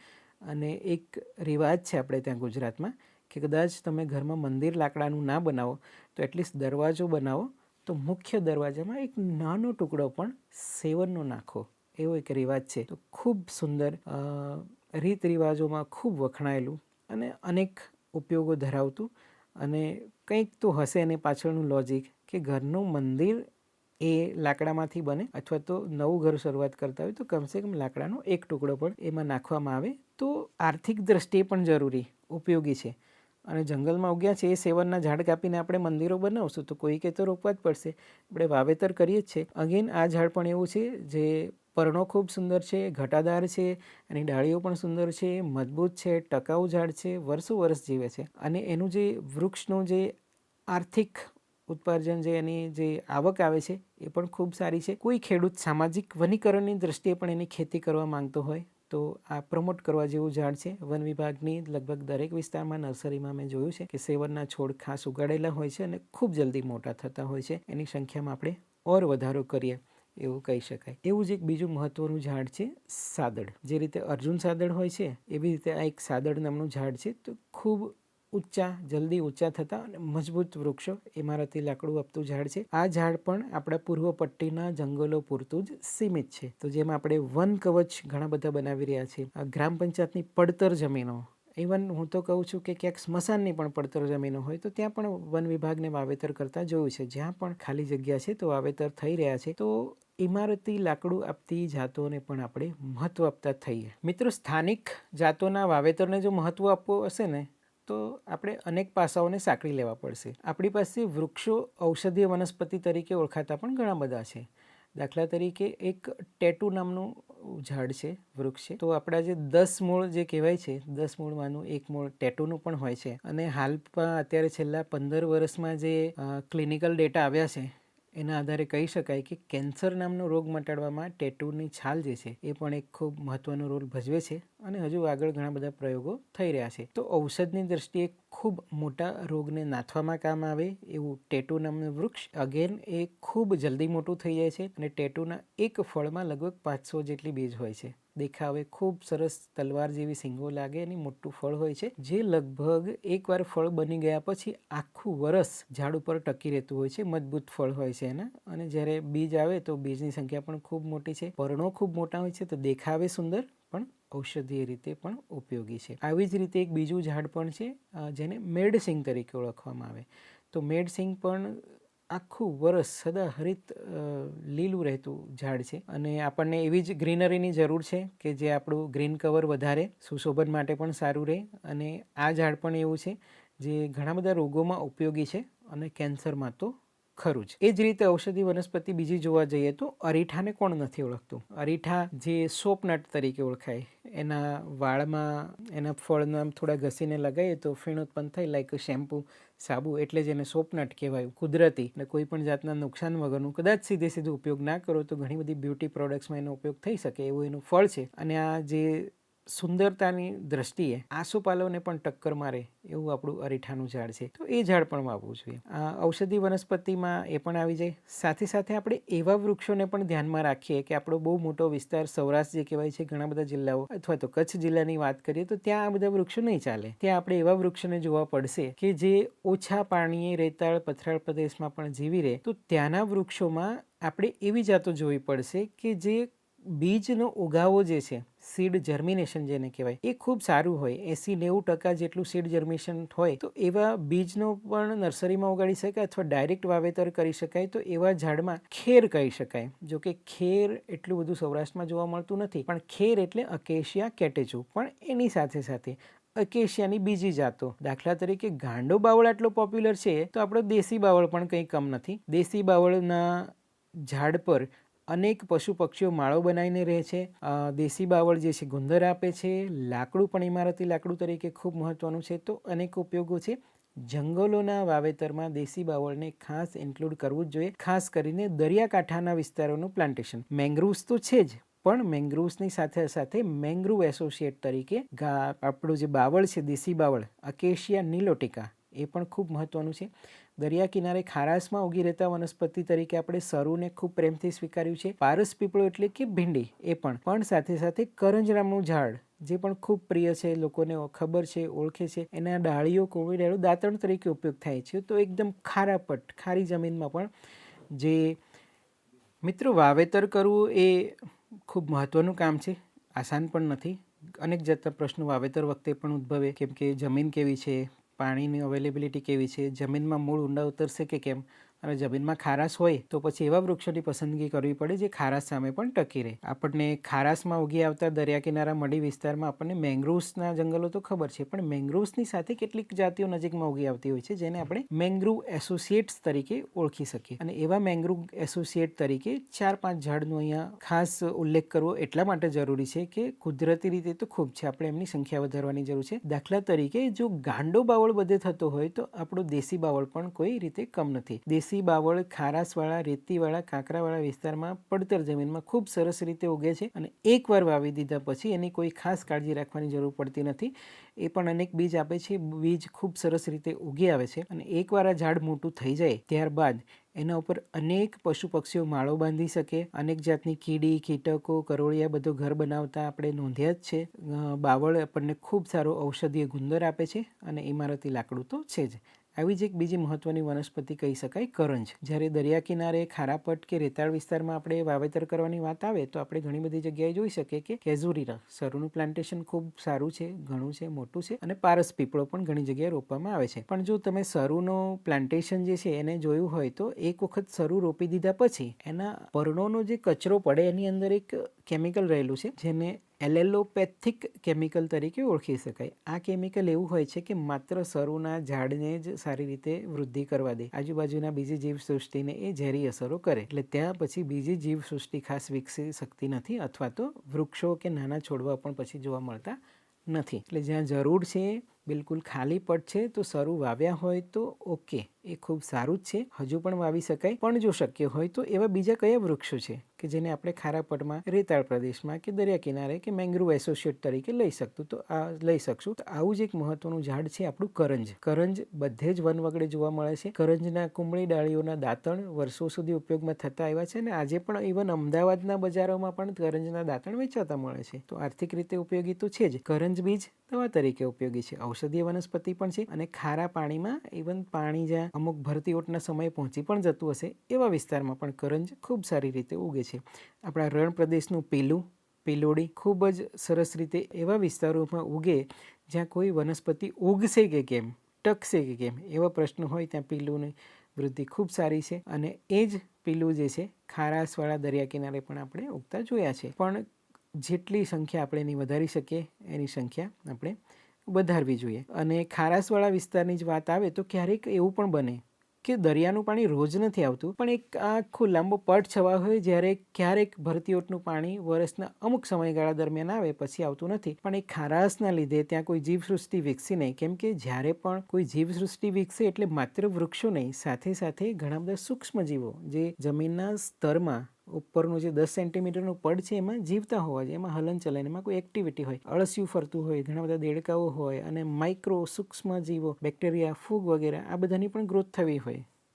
અને એક રિવાજ છે આપણે ત્યાં ગુજરાતમાં કે કદાચ તમે ઘરમાં મંદિર લાકડાનું ના બનાવો તો એટલીસ્ટ દરવાજો બનાવો તો મુખ્ય દરવાજામાં એક નાનો ટુકડો પણ સેવનનો નાખો, એવો એક રિવાજ છે. તો ખૂબ સુંદર રીત રિવાજોમાં ખૂબ વખણાયેલું અને અનેક ઉપયોગો ધરાવતું અને કંઈક તો હશે એની પાછળનું લોજિક કે ઘરનું મંદિર એ લાકડામાંથી બને, અથવા તો નવું ઘર શરૂઆત કરતા હોય તો કમસે કમ લાકડાનો એક ટુકડો પણ એમાં નાખવામાં આવે તો આર્થિક દ્રષ્ટિએ પણ જરૂરી ઉપયોગી છે. અને જંગલમાં ઉગ્યા છે એ સેવનના ઝાડ કાપીને આપણે મંદિરો બનાવશું તો કોઈકે તો રોપવા જ પડશે. આપણે વાવેતર કરીએ જ છે. અગેન આ ઝાડ પણ એવું છે જે પર્ણો ખૂબ સુંદર છે, ઘટાદાર છે, એની ડાળીઓ પણ સુંદર છે, મજબૂત છે, ટકાઉ ઝાડ છે, વર્ષો વર્ષ જીવે છે. અને એનું જે વૃક્ષનું જે આર્થિક ઉત્પાદન, જે એની જે આવક આવે છે એ પણ ખૂબ સારી છે. કોઈ ખેડૂત સામાજિક વનીકરણની દ્રષ્ટિએ પણ એની ખેતી કરવા માંગતો હોય તો આ પ્રમોટ કરવા જેવું ઝાડ છે. વન વિભાગની લગભગ દરેક વિસ્તારમાં નર્સરીમાં મેં જોયું છે કે સેવનના છોડ ખાસ ઉગાડેલા હોય છે અને ખૂબ જલ્દી મોટા થતા હોય છે. એની સંખ્યામાં આપણે ઓર વધારો કરીએ એવું કહી શકાય. એવું જ એક બીજું મહત્વનું ઝાડ છે સાદડ. જે રીતે અર્જુન સાદડ હોય છે એવી રીતે આ એક સાદડ નામનું ઝાડ છે. તો ખૂબ ઊંચા, જલ્દી ઊંચા થતા અને મજબૂત વૃક્ષો, ઇમારતી લાકડું આપતું ઝાડ છે. આ ઝાડ પણ આપણા પૂર્વ પટ્ટીના જંગલો પૂરતું જ સીમિત છે. તો જેમાં આપણે વન કવચ ઘણા બધા બનાવી રહ્યા છીએ. ગ્રામ પંચાયતની પડતર જમીનો, ઇવન હું તો કહું છું કે ક્યાંક સ્મશાનની પણ પડતર જમીનો હોય તો ત્યાં પણ વન વિભાગને વાવેતર કરતા જોયું છે. જ્યાં પણ ખાલી જગ્યા છે તો વાવેતર થઈ રહ્યા છે. તો ઇમારતી લાકડું આપતી જાતોને પણ આપણે મહત્વ આપતા થઈએ. મિત્રો, સ્થાનિક જાતોના વાવેતરને જો મહત્વ આપવું હશે ને તો આપણે અનેક પાસાઓને સાંકળી લેવા પડશે. આપણી પાસે વૃક્ષો ઔષધીય વનસ્પતિ તરીકે ઓળખાતા પણ ઘણા બધા છે. દાખલા તરીકે એક ટેટુ નામનું ઝાડ છે, વૃક્ષ છે. તો આપણા જે 10 મૂળ જે કહેવાય છે, 10 મૂળમાંનું એક મૂળ ટેટુનું પણ હોય છે. અને હાલમાં અત્યારે છેલ્લા 15 વર્ષમાં જે ક્લિનિકલ ડેટા આવ્યા છે એના આધારે કહી શકાય કે કેન્સર નામનો રોગ મટાડવામાં ટેટુની છાલ જે છે એ પણ એક ખૂબ મહત્વનો રોલ ભજવે છે. અને હજુ આગળ ઘણા બધા પ્રયોગો થઈ રહ્યા છે. તો ઔષધની દ્રષ્ટિએ ખૂબ મોટા રોગને નાથવામાં કામ આવે એવું ટેટુ નામનું વૃક્ષ. અગેન એ ખૂબ જલ્દી મોટું થઈ જાય છે અને ટેટુના એક ફળમાં લગભગ 500 જેટલી બીજ હોય છે. દેખાવે ખૂબ સરસ તલવાર જેવી સિંગો લાગે, એની મોટું ફળ હોય છે જે લગભગ એકવાર ફળ બની ગયા પછી આખું વરસ ઝાડ ઉપર ટકી રહેતું હોય છે. મજબૂત ફળ હોય છે એના. અને જ્યારે બીજ આવે તો બીજની સંખ્યા પણ ખૂબ મોટી છે, પર્ણો ખૂબ મોટા હોય છે. તો દેખાવે સુંદર પણ ઔષધીય રીતે પણ ઉપયોગી છે. આવી જ રીતે એક બીજું ઝાડ પણ છે જેને મેડસિંગ તરીકે ઓળખવામાં આવે. તો મેડસિંગ પણ આખું વરસ સદાહરિત લીલું રહેતું ઝાડ છે. અને આપણને એવી જ ગ્રીનરીની જરૂર છે કે જે આપણું ગ્રીન કવર વધારે, સુશોભન માટે પણ સારું રહે. અને આ ઝાડ પણ એવું છે જે ઘણા બધા રોગોમાં ઉપયોગી છે અને કેન્સરમાં તો ખરું જ. એ જ રીતે ઔષધિ વનસ્પતિ બીજી જોવા જઈએ તો અરીઠાને કોણ નથી ઓળખતું? અરીઠા જે સોપનટ તરીકે ઓળખાય, એના વાળમાં એના ફળના થોડા ઘસીને લગાવીએ તો ફીણ ઉત્પન્ન થાય, લાઈક શેમ્પુ, સાબુ. એટલે જ એને સોપનટ કહેવાય. કુદરતી અને કોઈ પણ જાતના નુકસાન વગરનું, કદાચ સીધે સીધું ઉપયોગ ના કરો તો ઘણી બધી બ્યુટી પ્રોડક્ટ્સમાં એનો ઉપયોગ થઈ શકે એવું એનું ફળ છે. અને આ જે સુંદરતાની દ્રષ્ટિએ આસોપાલવને પણ ટક્કર મારે એવું આપણું અરીઠાનું ઝાડ છે. તો એ ઝાડ પણ વાવવું જોઈએ. ઔષધિ વનસ્પતિમાં એ પણ આવી જાય. સાથે સાથે આપણે એવા વૃક્ષોને પણ ધ્યાનમાં રાખીએ કે આપણો બહુ મોટો વિસ્તાર સૌરાષ્ટ્ર જે કહેવાય છે, ઘણા બધા જિલ્લાઓ, અથવા તો કચ્છ જિલ્લાની વાત કરીએ તો ત્યાં આ બધા વૃક્ષો નહીં ચાલે. ત્યાં આપણે એવા વૃક્ષોને જોવા પડશે કે જે ઓછા પાણીએ, રેતાળ, પથરાળ પ્રદેશમાં પણ જીવી રહે. તો ત્યાંના વૃક્ષોમાં આપણે એવી જાતો જોવી પડશે કે જે બીજનો ઉગાવો જે છે, સીડ જર્મિનેશન જેને કહેવાય, એ ખૂબ સારું હોય. 80-90% જેટલું સીડ જર્મિનેશન હોય. તો એવા બીજનો પણ નર્સરીમાં ઉગાડી શકાય અથવા ડાયરેક્ટ વાવેતર કરી શકાય. તો એવા ઝાડમાં ખેર કહી શકાય. જો કે ખેર એટલું બધું સૌરાષ્ટ્રમાં જોવા મળતું નથી, પણ ખેર એટલે અકેશિયા કેટેચુ. પણ એની સાથે સાથે અકેશિયાની બીજી જાતો, દાખલા તરીકે ગાંડો બાવળ આટલો પોપ્યુલર છે તો આપણો દેશી બાવળ પણ કંઈ કમ નથી. દેશી બાવળના ઝાડ પર અનેક પશુ પક્ષીઓ માળો બનાવીને રહે છે. દેશી બાવળ જે છે ગુંદર આપે છે. લાકડું પણ ઇમારતી લાકડું તરીકે ખૂબ મહત્વનું છે. તો અનેક ઉપયોગો છે. જંગલોના વાવેતરમાં દેશી બાવળને ખાસ ઇન્ક્લુડ કરવું જ જોઈએ. ખાસ કરીને દરિયાકાંઠાના વિસ્તારોનું પ્લાન્ટેશન. મેંગ્રુવ્સ તો છે જ, પણ મેંગ્રુવ્સની સાથે સાથે મેંગ્રુવ એસોસિએટ તરીકે આપણું જે બાવળ છે, દેશી બાવળ અકેશિયા નિલોટિકા, એ પણ ખૂબ મહત્વનું છે. દરિયા કિનારે ખારાશમાં ઉગી રહેતા વનસ્પતિ તરીકે આપણે સરુને ખૂબ પ્રેમથી સ્વીકાર્યું છે. પારસ પીપળો એટલે કે ભીંડી, એ પણ સાથે સાથે કરંજરામનું ઝાડ જે પણ ખૂબ પ્રિય છે, લોકોને ખબર છે, ઓળખે છે. એના ડાળીઓ, કોવળી ડાળીઓ દાંતણ તરીકે ઉપયોગ થાય છે. તો એકદમ ખારાપટ, ખારી જમીનમાં પણ જે મિત્રો વાવેતર કરવું એ ખૂબ મહત્વનું કામ છે, આસાન પણ નથી. અનેક જાતના પ્રશ્નો વાવેતર વખતે પણ ઉદ્ભવે, કેમ કે જમીન કેવી છે, પાણીની અવેલેબિલિટી કેવી છે, જમીનમાં મૂળ ઊંડા ઉતરશે કે કેમ, અને જમીનમાં ખારાશ હોય તો પછી એવા વૃક્ષોની પસંદગી કરવી પડે જે ખારાશ સામે પણ ટકી રહે. આપણને ખારાશમાં ઉગી આવતા દરિયા કિનારા મડી વિસ્તારમાં આપણને મેંગ્રુવ્સના જંગલો તો ખબર છે, પણ મેંગ્રુવ્સની સાથે કેટલીક જાતિઓ નજીકમાં ઉગી આવતી હોય છે જેને આપણે મેંગ્રુવ એસોસિએટ્સ તરીકે ઓળખી શકીએ. અને એવા મેંગ્રુવ એસોસિએટ તરીકે 4-5 ઝાડનો અહીંયા ખાસ ઉલ્લેખ કરવો એટલા માટે જરૂરી છે કે કુદરતી રીતે તો ખૂબ છે, આપણે એમની સંખ્યા વધારવાની જરૂર છે. દાખલા તરીકે જો ગાંડો બાવળ બધે થતો હોય તો આપણો દેશી બાવળ પણ કોઈ રીતે કમ નથી. દેશી બાવળ ખારાશવાળા, રેતીવાળા, કાંકરાવાળા વિસ્તારમાં પડતર જમીનમાં ખૂબ સરસ રીતે ઉગે છે અને એકવાર વાવી દીધા પછી એની કોઈ ખાસ કાળજી રાખવાની જરૂર પડતી નથી. એ પણ અનેક બીજ આપે છે, બીજ ખૂબ સરસ રીતે ઉગી આવે છે અને એકવાર આ ઝાડ મોટું થઈ જાય ત્યારબાદ એના ઉપર અનેક પશુ પક્ષીઓ માળો બાંધી શકે. અનેક જાતની કીડી, કીટકો, કરોળિયા બધું ઘર બનાવતા આપણે નોંધ્યા જ છે. બાવળ આપણને ખૂબ સારો ઔષધીય ગુંદર આપે છે અને ઇમારતી લાકડું તો છે જ. આવી જ એક બીજી મહત્વની વનસ્પતિ કહી શકાય કરંજ. જ્યારે દરિયા કિનારે ખારાપટ કે રેતાળ વિસ્તારમાં આપણે વાવેતર કરવાની વાત આવે તો આપણે ઘણી બધી જગ્યાએ જોઈ શકીએ કે કેઝુરીના સરુનું પ્લાન્ટેશન ખૂબ સારું છે, ઘણું છે, મોટું છે અને પારસ પીપળો પણ ઘણી જગ્યાએ રોપવામાં આવે છે. પણ જો તમે સરુનો પ્લાન્ટેશન જે છે એને જોયું હોય તો એક વખત સરુ રોપી દીધા પછી એના પર્ણોનો જે કચરો પડે એની અંદર એક કેમિકલ રહેલું છે જેને એલેલોપેથિક કેમિકલ તરીકે ઓળખી શકાય. આ કેમિકલ એવું હોય છે કે માત્ર સરુના ઝાડને જ સારી રીતે વૃદ્ધિ કરવા દે, આજુબાજુના બીજી જીવસૃષ્ટિને એ ઝેરી અસરો કરે. એટલે ત્યાં પછી બીજી જીવસૃષ્ટિ ખાસ વિકસી શકતી નથી અથવા તો વૃક્ષો કે નાના છોડવા પણ પછી જોવા મળતા નથી. એટલે જ્યાં જરૂર છે બિલકુલ ખાલી પટ છે તો સરું વાવ્યા હોય તો ઓકે, એ ખૂબ સારું જ છે, હજુ પણ વાવી શકાય. પણ જો શક્ય હોય તો એવા બીજા કયા વૃક્ષો છે કે જેને આપણે ખારા પટમાં, રેતાળ પ્રદેશમાં કે દરિયા કિનારે કે મેંગ્રુવ એસોસિએટ તરીકે લઈ શકતું તો લઈ શકશું. તો આવું જ એક મહત્વનું ઝાડ છે આપણું કરંજ. કરંજ બધે જ વન વગડે જોવા મળે છે. કરંજના કુમળી ડાળીઓના દાંતણ વર્ષો સુધી ઉપયોગમાં થતા આવ્યા છે અને આજે પણ ઇવન અમદાવાદના બજારોમાં પણ કરંજના દાંતણ વેચાતા મળે છે. તો આર્થિક રીતે ઉપયોગી તો છે જ. કરંજ બીજ દવા તરીકે ઉપયોગી છે, ઔષધીય વનસ્પતિ પણ છે અને ખારા પાણીમાં ઇવન પાણી જ્યાં અમુક ભરતી ઓટના સમયે પહોંચી પણ જતું હશે એવા વિસ્તારમાં પણ કરંજ ખૂબ સારી રીતે ઉગે છે. આપણા રણ પ્રદેશનું પીલોડી ખૂબ જ સરસ રીતે એવા વિસ્તારોમાં ઉગે જ્યાં કોઈ વનસ્પતિ ઉગશે કે કેમ, ટકશે કે કેમ એવા પ્રશ્ન હોય ત્યાં પીલુંની વૃદ્ધિ ખૂબ સારી છે અને એ જ પીલું જે છે ખારાશવાળા દરિયા કિનારે પણ આપણે ઉગતા જોયા છે. પણ જેટલી સંખ્યા આપણે એની વધારી શકીએ એની સંખ્યા આપણે વધારવી જોઈએ. અને ખારાશવાળા વિસ્તારની જ વાત આવે તો ક્યારેક એવું પણ બને કે દરિયાનું પાણી રોજ નથી આવતું, પણ એક આખો લાંબો પટ છવાયો હોય જ્યારે ક્યારેક ભરતી ઓટનું પાણી વર્ષના અમુક સમયગાળા દરમિયાન આવે પછી આવતું નથી. પણ એ ખારાશના લીધે ત્યાં કોઈ જીવસૃષ્ટિ વિકસી નહીં, કેમ કે જ્યારે પણ કોઈ જીવસૃષ્ટિ વિકસે એટલે માત્ર વૃક્ષો નહીં, સાથે સાથે ઘણા બધા સૂક્ષ્મજીવો જે જમીનના સ્તરમાં ઉપરનું જે 10 સેન્ટીમીટરનું પડ છે એમાં જીવતા હોવા જોઈએ, એમાં હલનચલન, એમાં કોઈ એક્ટિવિટી હોય, અળસિયું ફરતું હોય, ઘણા બધા દેડકાઓ હોય અને માઇક્રો સૂક્ષ્મ જીવો, બેક્ટેરિયા, ફૂગ વગેરે આ બધાની પણ ગ્રોથ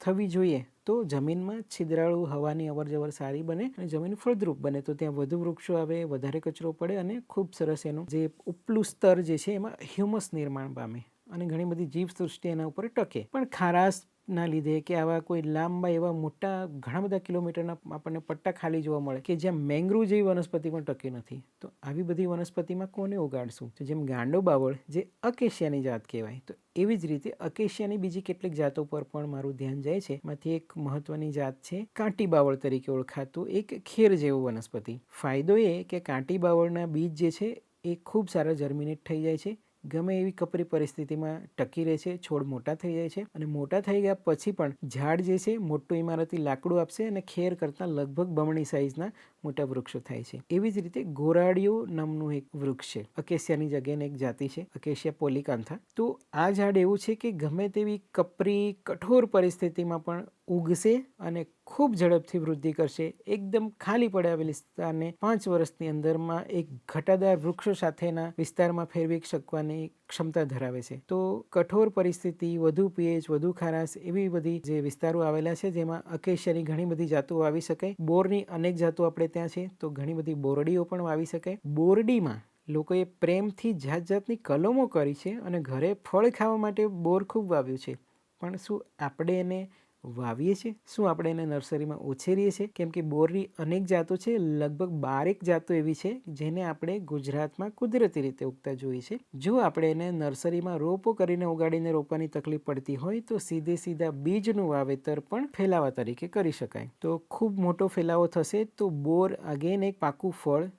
થવી જોઈએ. તો જમીનમાં છિદ્રાળુ હવાની અવરજવર સારી બને અને જમીન ફળદ્રુપ બને તો ત્યાં વધુ વૃક્ષો આવે, વધારે કચરો પડે અને ખૂબ સરસ એનું જે ઉપલું સ્તર જે છે એમાં હ્યુમસ નિર્માણ પામે અને ઘણી બધી જીવસૃષ્ટિ એના ઉપર ટકે. પણ ખારાશના લીધે કે આવા કોઈ લાંબા એવા મોટા ઘણા બધા કિલોમીટરના આપણને પટ્ટા ખાલી જોવા મળે કે જ્યાં મેંગ્રુવ જેવી વનસ્પતિ પણ ટકી નથી. તો આવી બધી વનસ્પતિમાં કોને ઉગાડશું? તો જેમ ગાંડો બાવળ જે અકેશિયાની જાત કહેવાય, તો એવી જ રીતે અકેશિયાની બીજી કેટલીક જાતો પર પણ મારું ધ્યાન જાય છે. એમાંથી એક મહત્વની જાત છે કાંટી બાવળ તરીકે ઓળખાતું એક ખેર જેવું વનસ્પતિ. ફાયદો એ કે કાંટી બાવળના બીજ જે છે એ ખૂબ સારા જર્મિનેટ થઈ જાય છે, ગમે એવી કપરી પરિસ્થિતિમાં ટકી રહે છે, છોડ મોટા થઈ જાય છે અને મોટા થઈ ગયા પછી પણ ઝાડ જે છે મોટું ઇમારતી લાકડું આપશે અને ખેર કરતાં લગભગ બમણી સાઇઝના મોટા વૃક્ષો થાય છે. એવી જ રીતે ગોરાડિયો નામનું એક વૃક્ષ છે, અકેશિયાની જગ્યાની એક જાતિ છે, અકેશિયા પોલિકાન્થા. તો આ ઝાડ એવું છે કે ગમે તેવી કપરી કઠોર પરિસ્થિતિમાં પણ ઉગશે અને ખૂબ ઝડપથી વૃદ્ધિ કરશે. એકદમ ખાલી પડેલા વિસ્તારને 5 વર્ષની અંદરમાં એક ઘટાદાર વૃક્ષો સાથેના વિસ્તારમાં ફેરવી શકવાની ક્ષમતા ધરાવે છે. તો કઠોર પરિસ્થિતિ, વધુ પીએચ, વધુ ખારાશ એવી બધી જે વિસ્તારો આવેલા છે જેમાં અકેશિયાની ઘણી બધી જાતો વાવી શકાય. બોરની અનેક જાતો આપણે ત્યાં છે તો ઘણી બધી બોરડીઓ પણ વાવી શકાય. બોરડીમાં લોકોએ પ્રેમથી જાત જાતની કલમો કરી છે અને ઘરે ફળ ખાવા માટે બોર ખૂબ વાવ્યું છે. પણ શું આપણે એને વાવીએ છીએ? શું આપણે એને નર્સરીમાં ઉછેરીએ છીએ? કેમ કે બોરની અનેક જાતો છે, લગભગ 12 જાતો એવી છે જેને આપણે ગુજરાતમાં કુદરતી રીતે ઉગતા જોઈએ છે. જો આપણે એને નર્સરીમાં રોપો કરીને ઉગાડીને રોપવાની તકલીફ પડતી હોય તો સીધા બીજનું વાવેતર પણ ફેલાવા તરીકે કરી શકાય. તો ખૂબ મોટો ફેલાવો થશે તો બોર અગેન એક પાકું ફળ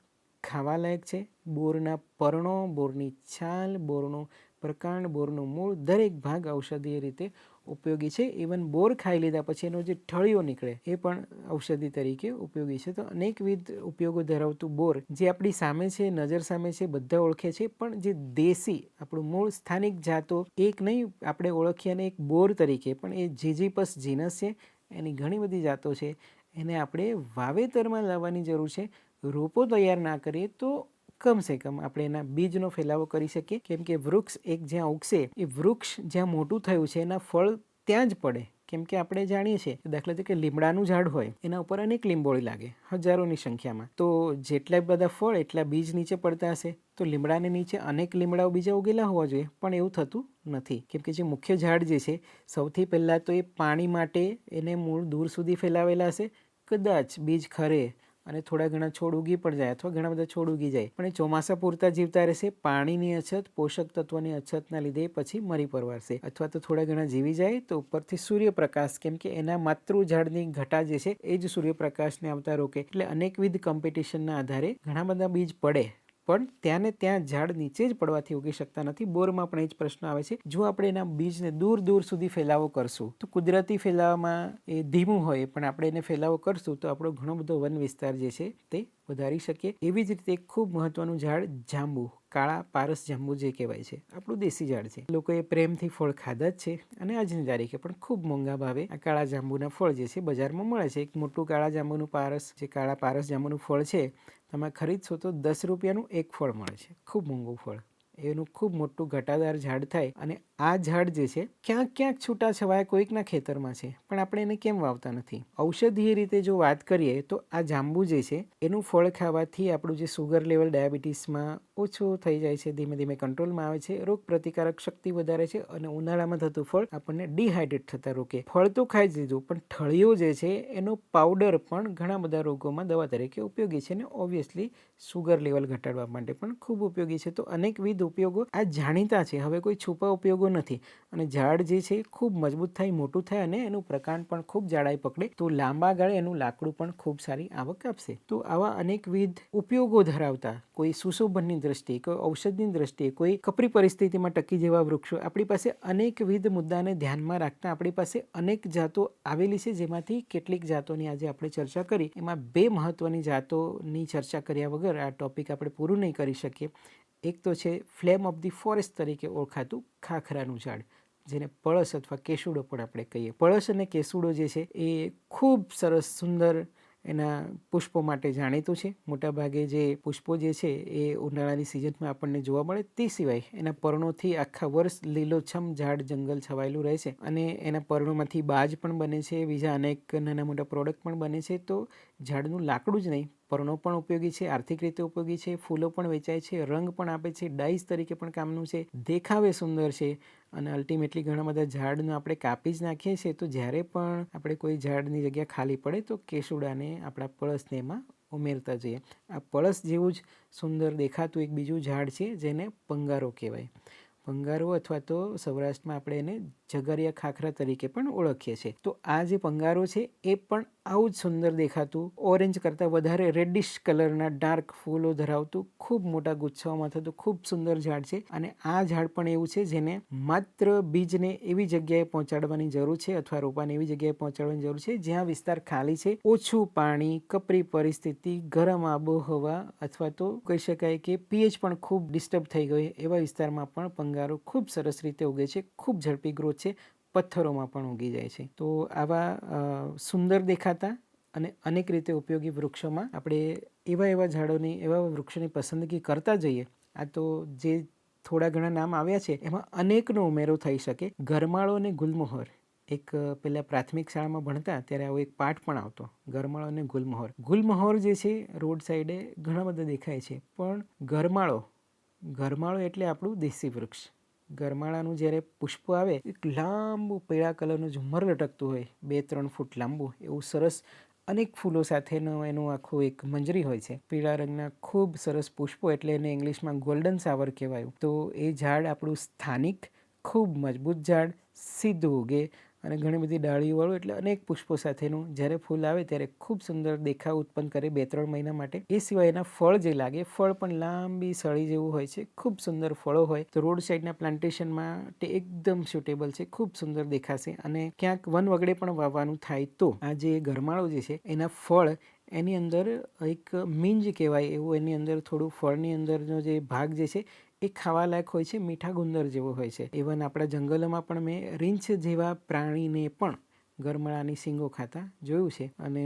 ખાવા લાયક છે. બોરના પર્ણો, બોરની છાલ, બોરનું પ્રકાંડ, બોરનું મૂળ દરેક ભાગ ઔષધીય રીતે ઉપયોગી છે. ઇવન બોર ખાઈ લીધા પછી એનો જે ઠળિયો નીકળે એ પણ ઔષધિ તરીકે ઉપયોગી છે. તો અનેકવિધ ઉપયોગો ધરાવતું બોર જે આપણી સામે છે, નજર સામે છે, બધા ઓળખે છે, પણ જે દેશી આપણું મૂળ સ્થાનિક જાતો એક નહીં આપણે ઓળખીએ અને એક બોર તરીકે, પણ એ જીજીપસ જીનસ છે, એની ઘણી બધી જાતો છે, એને આપણે વાવેતરમાં લાવવાની જરૂર છે. રોપો તૈયાર ના કરીએ તો કમસે કમ આપણે એના બીજનો ફેલાવો કરી શકીએ. કેમ કે વૃક્ષ એક જ્યાં ઉગશે એ વૃક્ષ જ્યાં મોટું થયું છે એના ફળ ત્યાં જ પડે. કેમ કે આપણે જાણીએ છીએ દાખલા તરીકે લીમડાનું ઝાડ હોય એના ઉપર અનેક લીંબોળી લાગે હજારોની સંખ્યામાં, તો જેટલા બધા ફળ એટલા બીજ નીચે પડતા હશે. તો લીમડાને નીચે અનેક લીમડાઓ બીજા ઉગેલા હોવા જોઈએ, પણ એવું થતું નથી. કેમ કે જે મુખ્ય ઝાડ જે છે સૌથી પહેલાં તો એ પાણી માટે એને મૂળ દૂર સુધી ફેલાવેલા હશે. કદાચ બીજ ખરે અને થોડા ઘણા છોડ ઉગી પણ જાય અથવા ઘણા બધા છોડ ઉગી જાય, પણ એ ચોમાસા પૂરતા જીવતા રહેશે. પાણીની અછત, પોષક તત્વોની અછતના લીધે પછી મરી પરવારશે, અથવા તો થોડા ઘણા જીવી જાય તો ઉપરથી સૂર્યપ્રકાશ, કેમ કે એના માતૃ ઝાડની ઘટા જે છે એ જ સૂર્યપ્રકાશને આવતા રોકે. એટલે અનેકવિધ કોમ્પિટિશનના આધારે ઘણા બધા બીજ પડે, પણ ત્યાં ને ત્યાં ઝાડ નીચે જ પડવાથી ઉગી શકતા નથી. બોરમાં પણ એ જ પ્રશ્ન આવે છે. જો આપણે એના બીજને દૂર સુધી ફેલાવો કરશું તો કુદરતી ફેલાવામાં એ ધીમું હોય, પણ આપણે એને ફેલાવો કરશું તો આપણો ઘણો બધો વન વિસ્તાર જે છે તે વધારી શકીએ. એવી જ રીતે એક ખૂબ મહત્વનું ઝાડ જાંબુ, કાળા પારસ જાંબુ જે કહેવાય છે, આપણું દેશી ઝાડ છે. લોકોએ પ્રેમથી ફળ ખાધા જ છે અને આજની તારીખે પણ ખૂબ મોંઘા ભાવે આ કાળા જાંબુના ફળ જે છે બજારમાં મળે છે. એક મોટું કાળા જાંબુનું પારસ, જે કાળા પારસ જાંબુનું ફળ છે, તમે ખરીદશો તો 10 રૂપિયાનું એક ફળ મળે છે. ખૂબ મોંઘું ફળ. એનું ખૂબ મોટું ઘટાદાર ઝાડ થાય. અને આ ઝાડ જે છે ક્યાંક છૂટા છવાયા કોઈકના ખેતરમાં છે, પણ આપણે એને કેમ વાવતા નથી? ઔષધીય રીતે જો વાત કરીએ તો આ જાંબુ જે છે એનું ફળ ખાવાથી આપણું જે સુગર લેવલ ડાયાબિટીસમાં ઓછું થઈ જાય છે, ધીમે ધીમે કંટ્રોલમાં આવે છે, રોગ પ્રતિકારક શક્તિ વધારે છે, અને ઉનાળામાં થતું ફળ આપણને ડિહાઇડ્રેટ થતા રોકે. ફળ તો ખાઈ જ લીધું, પણ ઠળિયો જે છે એનો પાવડર પણ ઘણા બધા રોગોમાં દવા તરીકે ઉપયોગી છે, અને ઓબ્વિયસલી સુગર લેવલ ઘટાડવા માટે પણ ખૂબ ઉપયોગી છે. તો અનેકવિધ ઉપયોગો આ જાણીતા છે, હવે કોઈ છુપા ઉપયોગો નથી. અને ઝાડ જે છે ખૂબ મજબૂત થાય, મોટું થાય, અને એનું પ્રકાંડ પણ ખૂબ જાડાઈ પકડે તો લાંબા ગાળે એનું લાકડું પણ ખૂબ સારી આવક આપશે. તો આવા અનેકવિધ ઉપયોગો ધરાવતા, કોઈ સુશોભનની દ્રષ્ટિએ, કોઈ ઔષધની દ્રષ્ટિએ, કોઈ કપરી પરિસ્થિતિમાં ટકી જેવા વૃક્ષો, આપણી પાસે અનેકવિધ મુદ્દાને ધ્યાનમાં રાખતા આપણી પાસે અનેક જાતો આવેલી છે, જેમાંથી કેટલીક જાતોની આજે આપણે ચર્ચા કરી. એમાં 2 મહત્વની જાતોની ચર્ચા કર્યા વગર આ ટોપિક આપણે પૂરું નહીં કરી શકીએ. એક તો છે ફ્લેમ ઓફ ધી ફોરેસ્ટ તરીકે ઓળખાતું ખાખરાનું ઝાડ, જેને પળસ અથવા કેસુડો પણ આપણે કહીએ. પળસ અને કેસુડો જે છે એ ખૂબ સરસ સુંદર એના પુષ્પો માટે જાણીતું છે. મોટાભાગે જે પુષ્પો જે છે એ ઉનાળાની સિઝનમાં આપણને જોવા મળે. તે સિવાય એના પર્ણોથી આખા વર્ષ લીલોછમ ઝાડ જંગલ છવાયેલું રહે છે, અને એના પર્ણોમાંથી બાજ પણ બને છે, બીજા અનેક નાના મોટા પ્રોડક્ટ પણ બને છે. તો ઝાડનું લાકડું જ નહીં, પર્ણો પણ ઉપયોગી છે, આર્થિક રીતે ઉપયોગી છે, ફૂલો પણ વેચાય છે, રંગ પણ આપે છે, ડાઈસ તરીકે પણ કામનું છે, દેખાવે સુંદર છે, અને અલ્ટિમેટલી ઘણા બધા ઝાડને આપણે કાપી જ નાખીએ છીએ. તો જ્યારે પણ આપણે કોઈ ઝાડની જગ્યા ખાલી પડે તો કેસુડાને આપણા પળસને એમાં ઉમેરતા જઈએ. આ પળસ જેવું જ સુંદર દેખાતું એક બીજું ઝાડ છે જેને પંગારો કહેવાય. પંગારો અથવા તો સૌરાષ્ટ્રમાં આપણે એને ઝઘરિયા ખાખરા તરીકે પણ ઓળખીએ છીએ. તો આ જે પંગારો છે એ પણ આવું જ સુંદર દેખાતું, ઓરેન્જ કરતાં વધારે રેડિશ કલરના ડાર્ક ફૂલો ધરાવતું, ખૂબ મોટા ગુચ્છાઓમાં થતું ખૂબ સુંદર ઝાડ છે. અને આ ઝાડ પણ એવું છે જેને માત્ર બીજને એવી જગ્યાએ પહોંચાડવાની જરૂર છે, અથવા રોપાને એવી જગ્યાએ પહોંચાડવાની જરૂર છે જ્યાં વિસ્તાર ખાલી છે, ઓછું પાણી, કપરી પરિસ્થિતિ, ગરમ આબોહવા, અથવા તો કહી શકાય કે પીએચ પણ ખૂબ ડિસ્ટર્બ થઈ ગયો એવા વિસ્તારમાં પણ પંગારો ખૂબ સરસ રીતે ઉગે છે. ખૂબ ઝડપી ગ્રોથ છે, પથ્થરોમાં પણ ઉગી જાય છે. તો આવા સુંદર દેખાતા અને અનેક રીતે ઉપયોગી વૃક્ષોમાં આપણે એવા ઝાડોની, એવા વૃક્ષોની પસંદગી કરતા જઈએ. આ તો જે થોડા ઘણા નામ આવ્યા છે એમાં અનેકનો ઉમેરો થઈ શકે. ગરમાળો અને ગુલમોહર, એક પહેલાં પ્રાથમિક શાળામાં ભણતા ત્યારે આવો એક પાઠ પણ આવતો, ગરમાળો અને ગુલમોહર. ગુલમોહર જે છે રોડ સાઈડે ઘણા બધા દેખાય છે, પણ ગરમાળો એટલે આપણું દેશી વૃક્ષ. ગરમાળાનું જ્યારે પુષ્પ આવે એક લાંબુ પીળા કલરનું ઝુમ્મર લટકતું હોય 2-3 ફૂટ લાંબુ, એવું સરસ અનેક ફૂલો સાથેનું એનું આખું એક મંજરી હોય છે. પીળા રંગના ખૂબ સરસ પુષ્પો, એટલે એને ઇંગ્લિશમાં ગોલ્ડન શાવર કહેવાયું. તો એ ઝાડ આપણું સ્થાનિક ખૂબ મજબૂત ઝાડ, સીધું ઉગે અને ઘણી બધી ડાળીઓવાળું, એટલે અનેક પુષ્પો સાથેનું. જ્યારે ફૂલ આવે ત્યારે ખૂબ સુંદર દેખાવ ઉત્પન્ન કરે 2-3 મહિના માટે. એ સિવાય એના ફળ જે લાગે, ફળ પણ લાંબી સળી જેવું હોય છે, ખૂબ સુંદર ફળો હોય. તો રોડ સાઈડના પ્લાન્ટેશન માટે એકદમ સુટેબલ છે, ખૂબ સુંદર દેખાશે. અને ક્યાંક વન વગડે પણ વાવવાનું થાય તો આ જે ગરમાળો જે છે એના ફળ, એની અંદર એક મિંજ કહેવાય એવું, એની અંદર થોડું ફળની અંદરનો જે ભાગ જે છે એ ખાવાલાયક હોય છે, મીઠા ગુંદર જેવો હોય છે. ઇવન આપણા જંગલોમાં પણ મેં રીંછ જેવા પ્રાણીને પણ ગરમાળાની શીંગો ખાતા જોયું છે. અને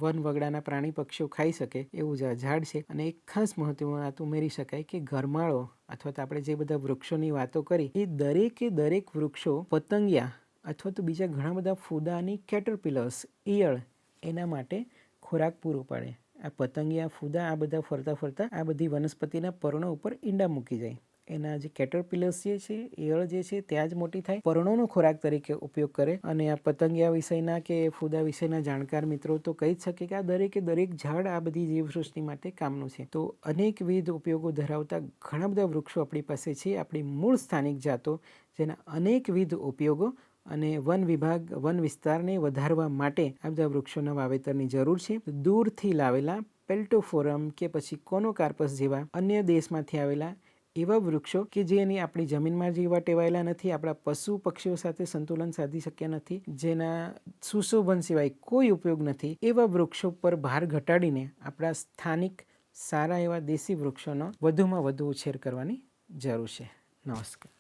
વન વગડાના પ્રાણી પક્ષીઓ ખાઈ શકે એવું જ આ ઝાડ છે. અને એક ખાસ મહત્વની વાત ઉમેરી શકાય કે ગરમાળો અથવા તો આપણે જે બધા વૃક્ષોની વાતો કરી, એ દરેકે દરેક વૃક્ષો પતંગિયા અથવા તો બીજા ઘણા બધા ફૂદાની કેટરપિલર્સ, ઈયળ, એના માટે ખોરાક પૂરો પાડે. આ પતંગિયા, ફૂદા, આ બધા ફરતા ફરતા આ બધી વનસ્પતિના પર્ણો ઉપર ઈંડા મૂકી જાય. એના જે કેટરપિલર્સ જે છે, ઈયળ જે છે, ત્યાં જ મોટી થાય, પર્ણોનો ખોરાક તરીકે ઉપયોગ કરે. અને આ પતંગિયા વિષયના કે ફૂદા વિષયના જાણકાર મિત્રો તો કહી જ શકે કે આ દરેકે દરેક ઝાડ આ બધી જીવસૃષ્ટિ માટે કામનું છે. તો અનેકવિધ ઉપયોગો ધરાવતા ઘણા બધા વૃક્ષો આપણી પાસે છે, આપણી મૂળ સ્થાનિક જાતો, જેના અનેકવિધ ઉપયોગો. અને વન વિભાગ વન વિસ્તારને વધારવા માટે આ બધા વૃક્ષોના વાવેતરની જરૂર છે. દૂરથી લાવેલા પેલ્ટોફોરમ કે પછી કોનોકાર્પસ જેવા અન્ય દેશમાંથી આવેલા એવા વૃક્ષો કે જેની આપણી જમીનમાં જીવવા ટેવાયેલા નથી, આપણા પશુ પક્ષીઓ સાથે સંતુલન સાધી શક્યા નથી, જેના સુશોભન સિવાય કોઈ ઉપયોગ નથી, એવા વૃક્ષો પર ભાર ઘટાડીને આપણા સ્થાનિક સારા એવા દેશી વૃક્ષોનો વધુમાં વધુ ઉછેર કરવાની જરૂર છે. નમસ્કાર.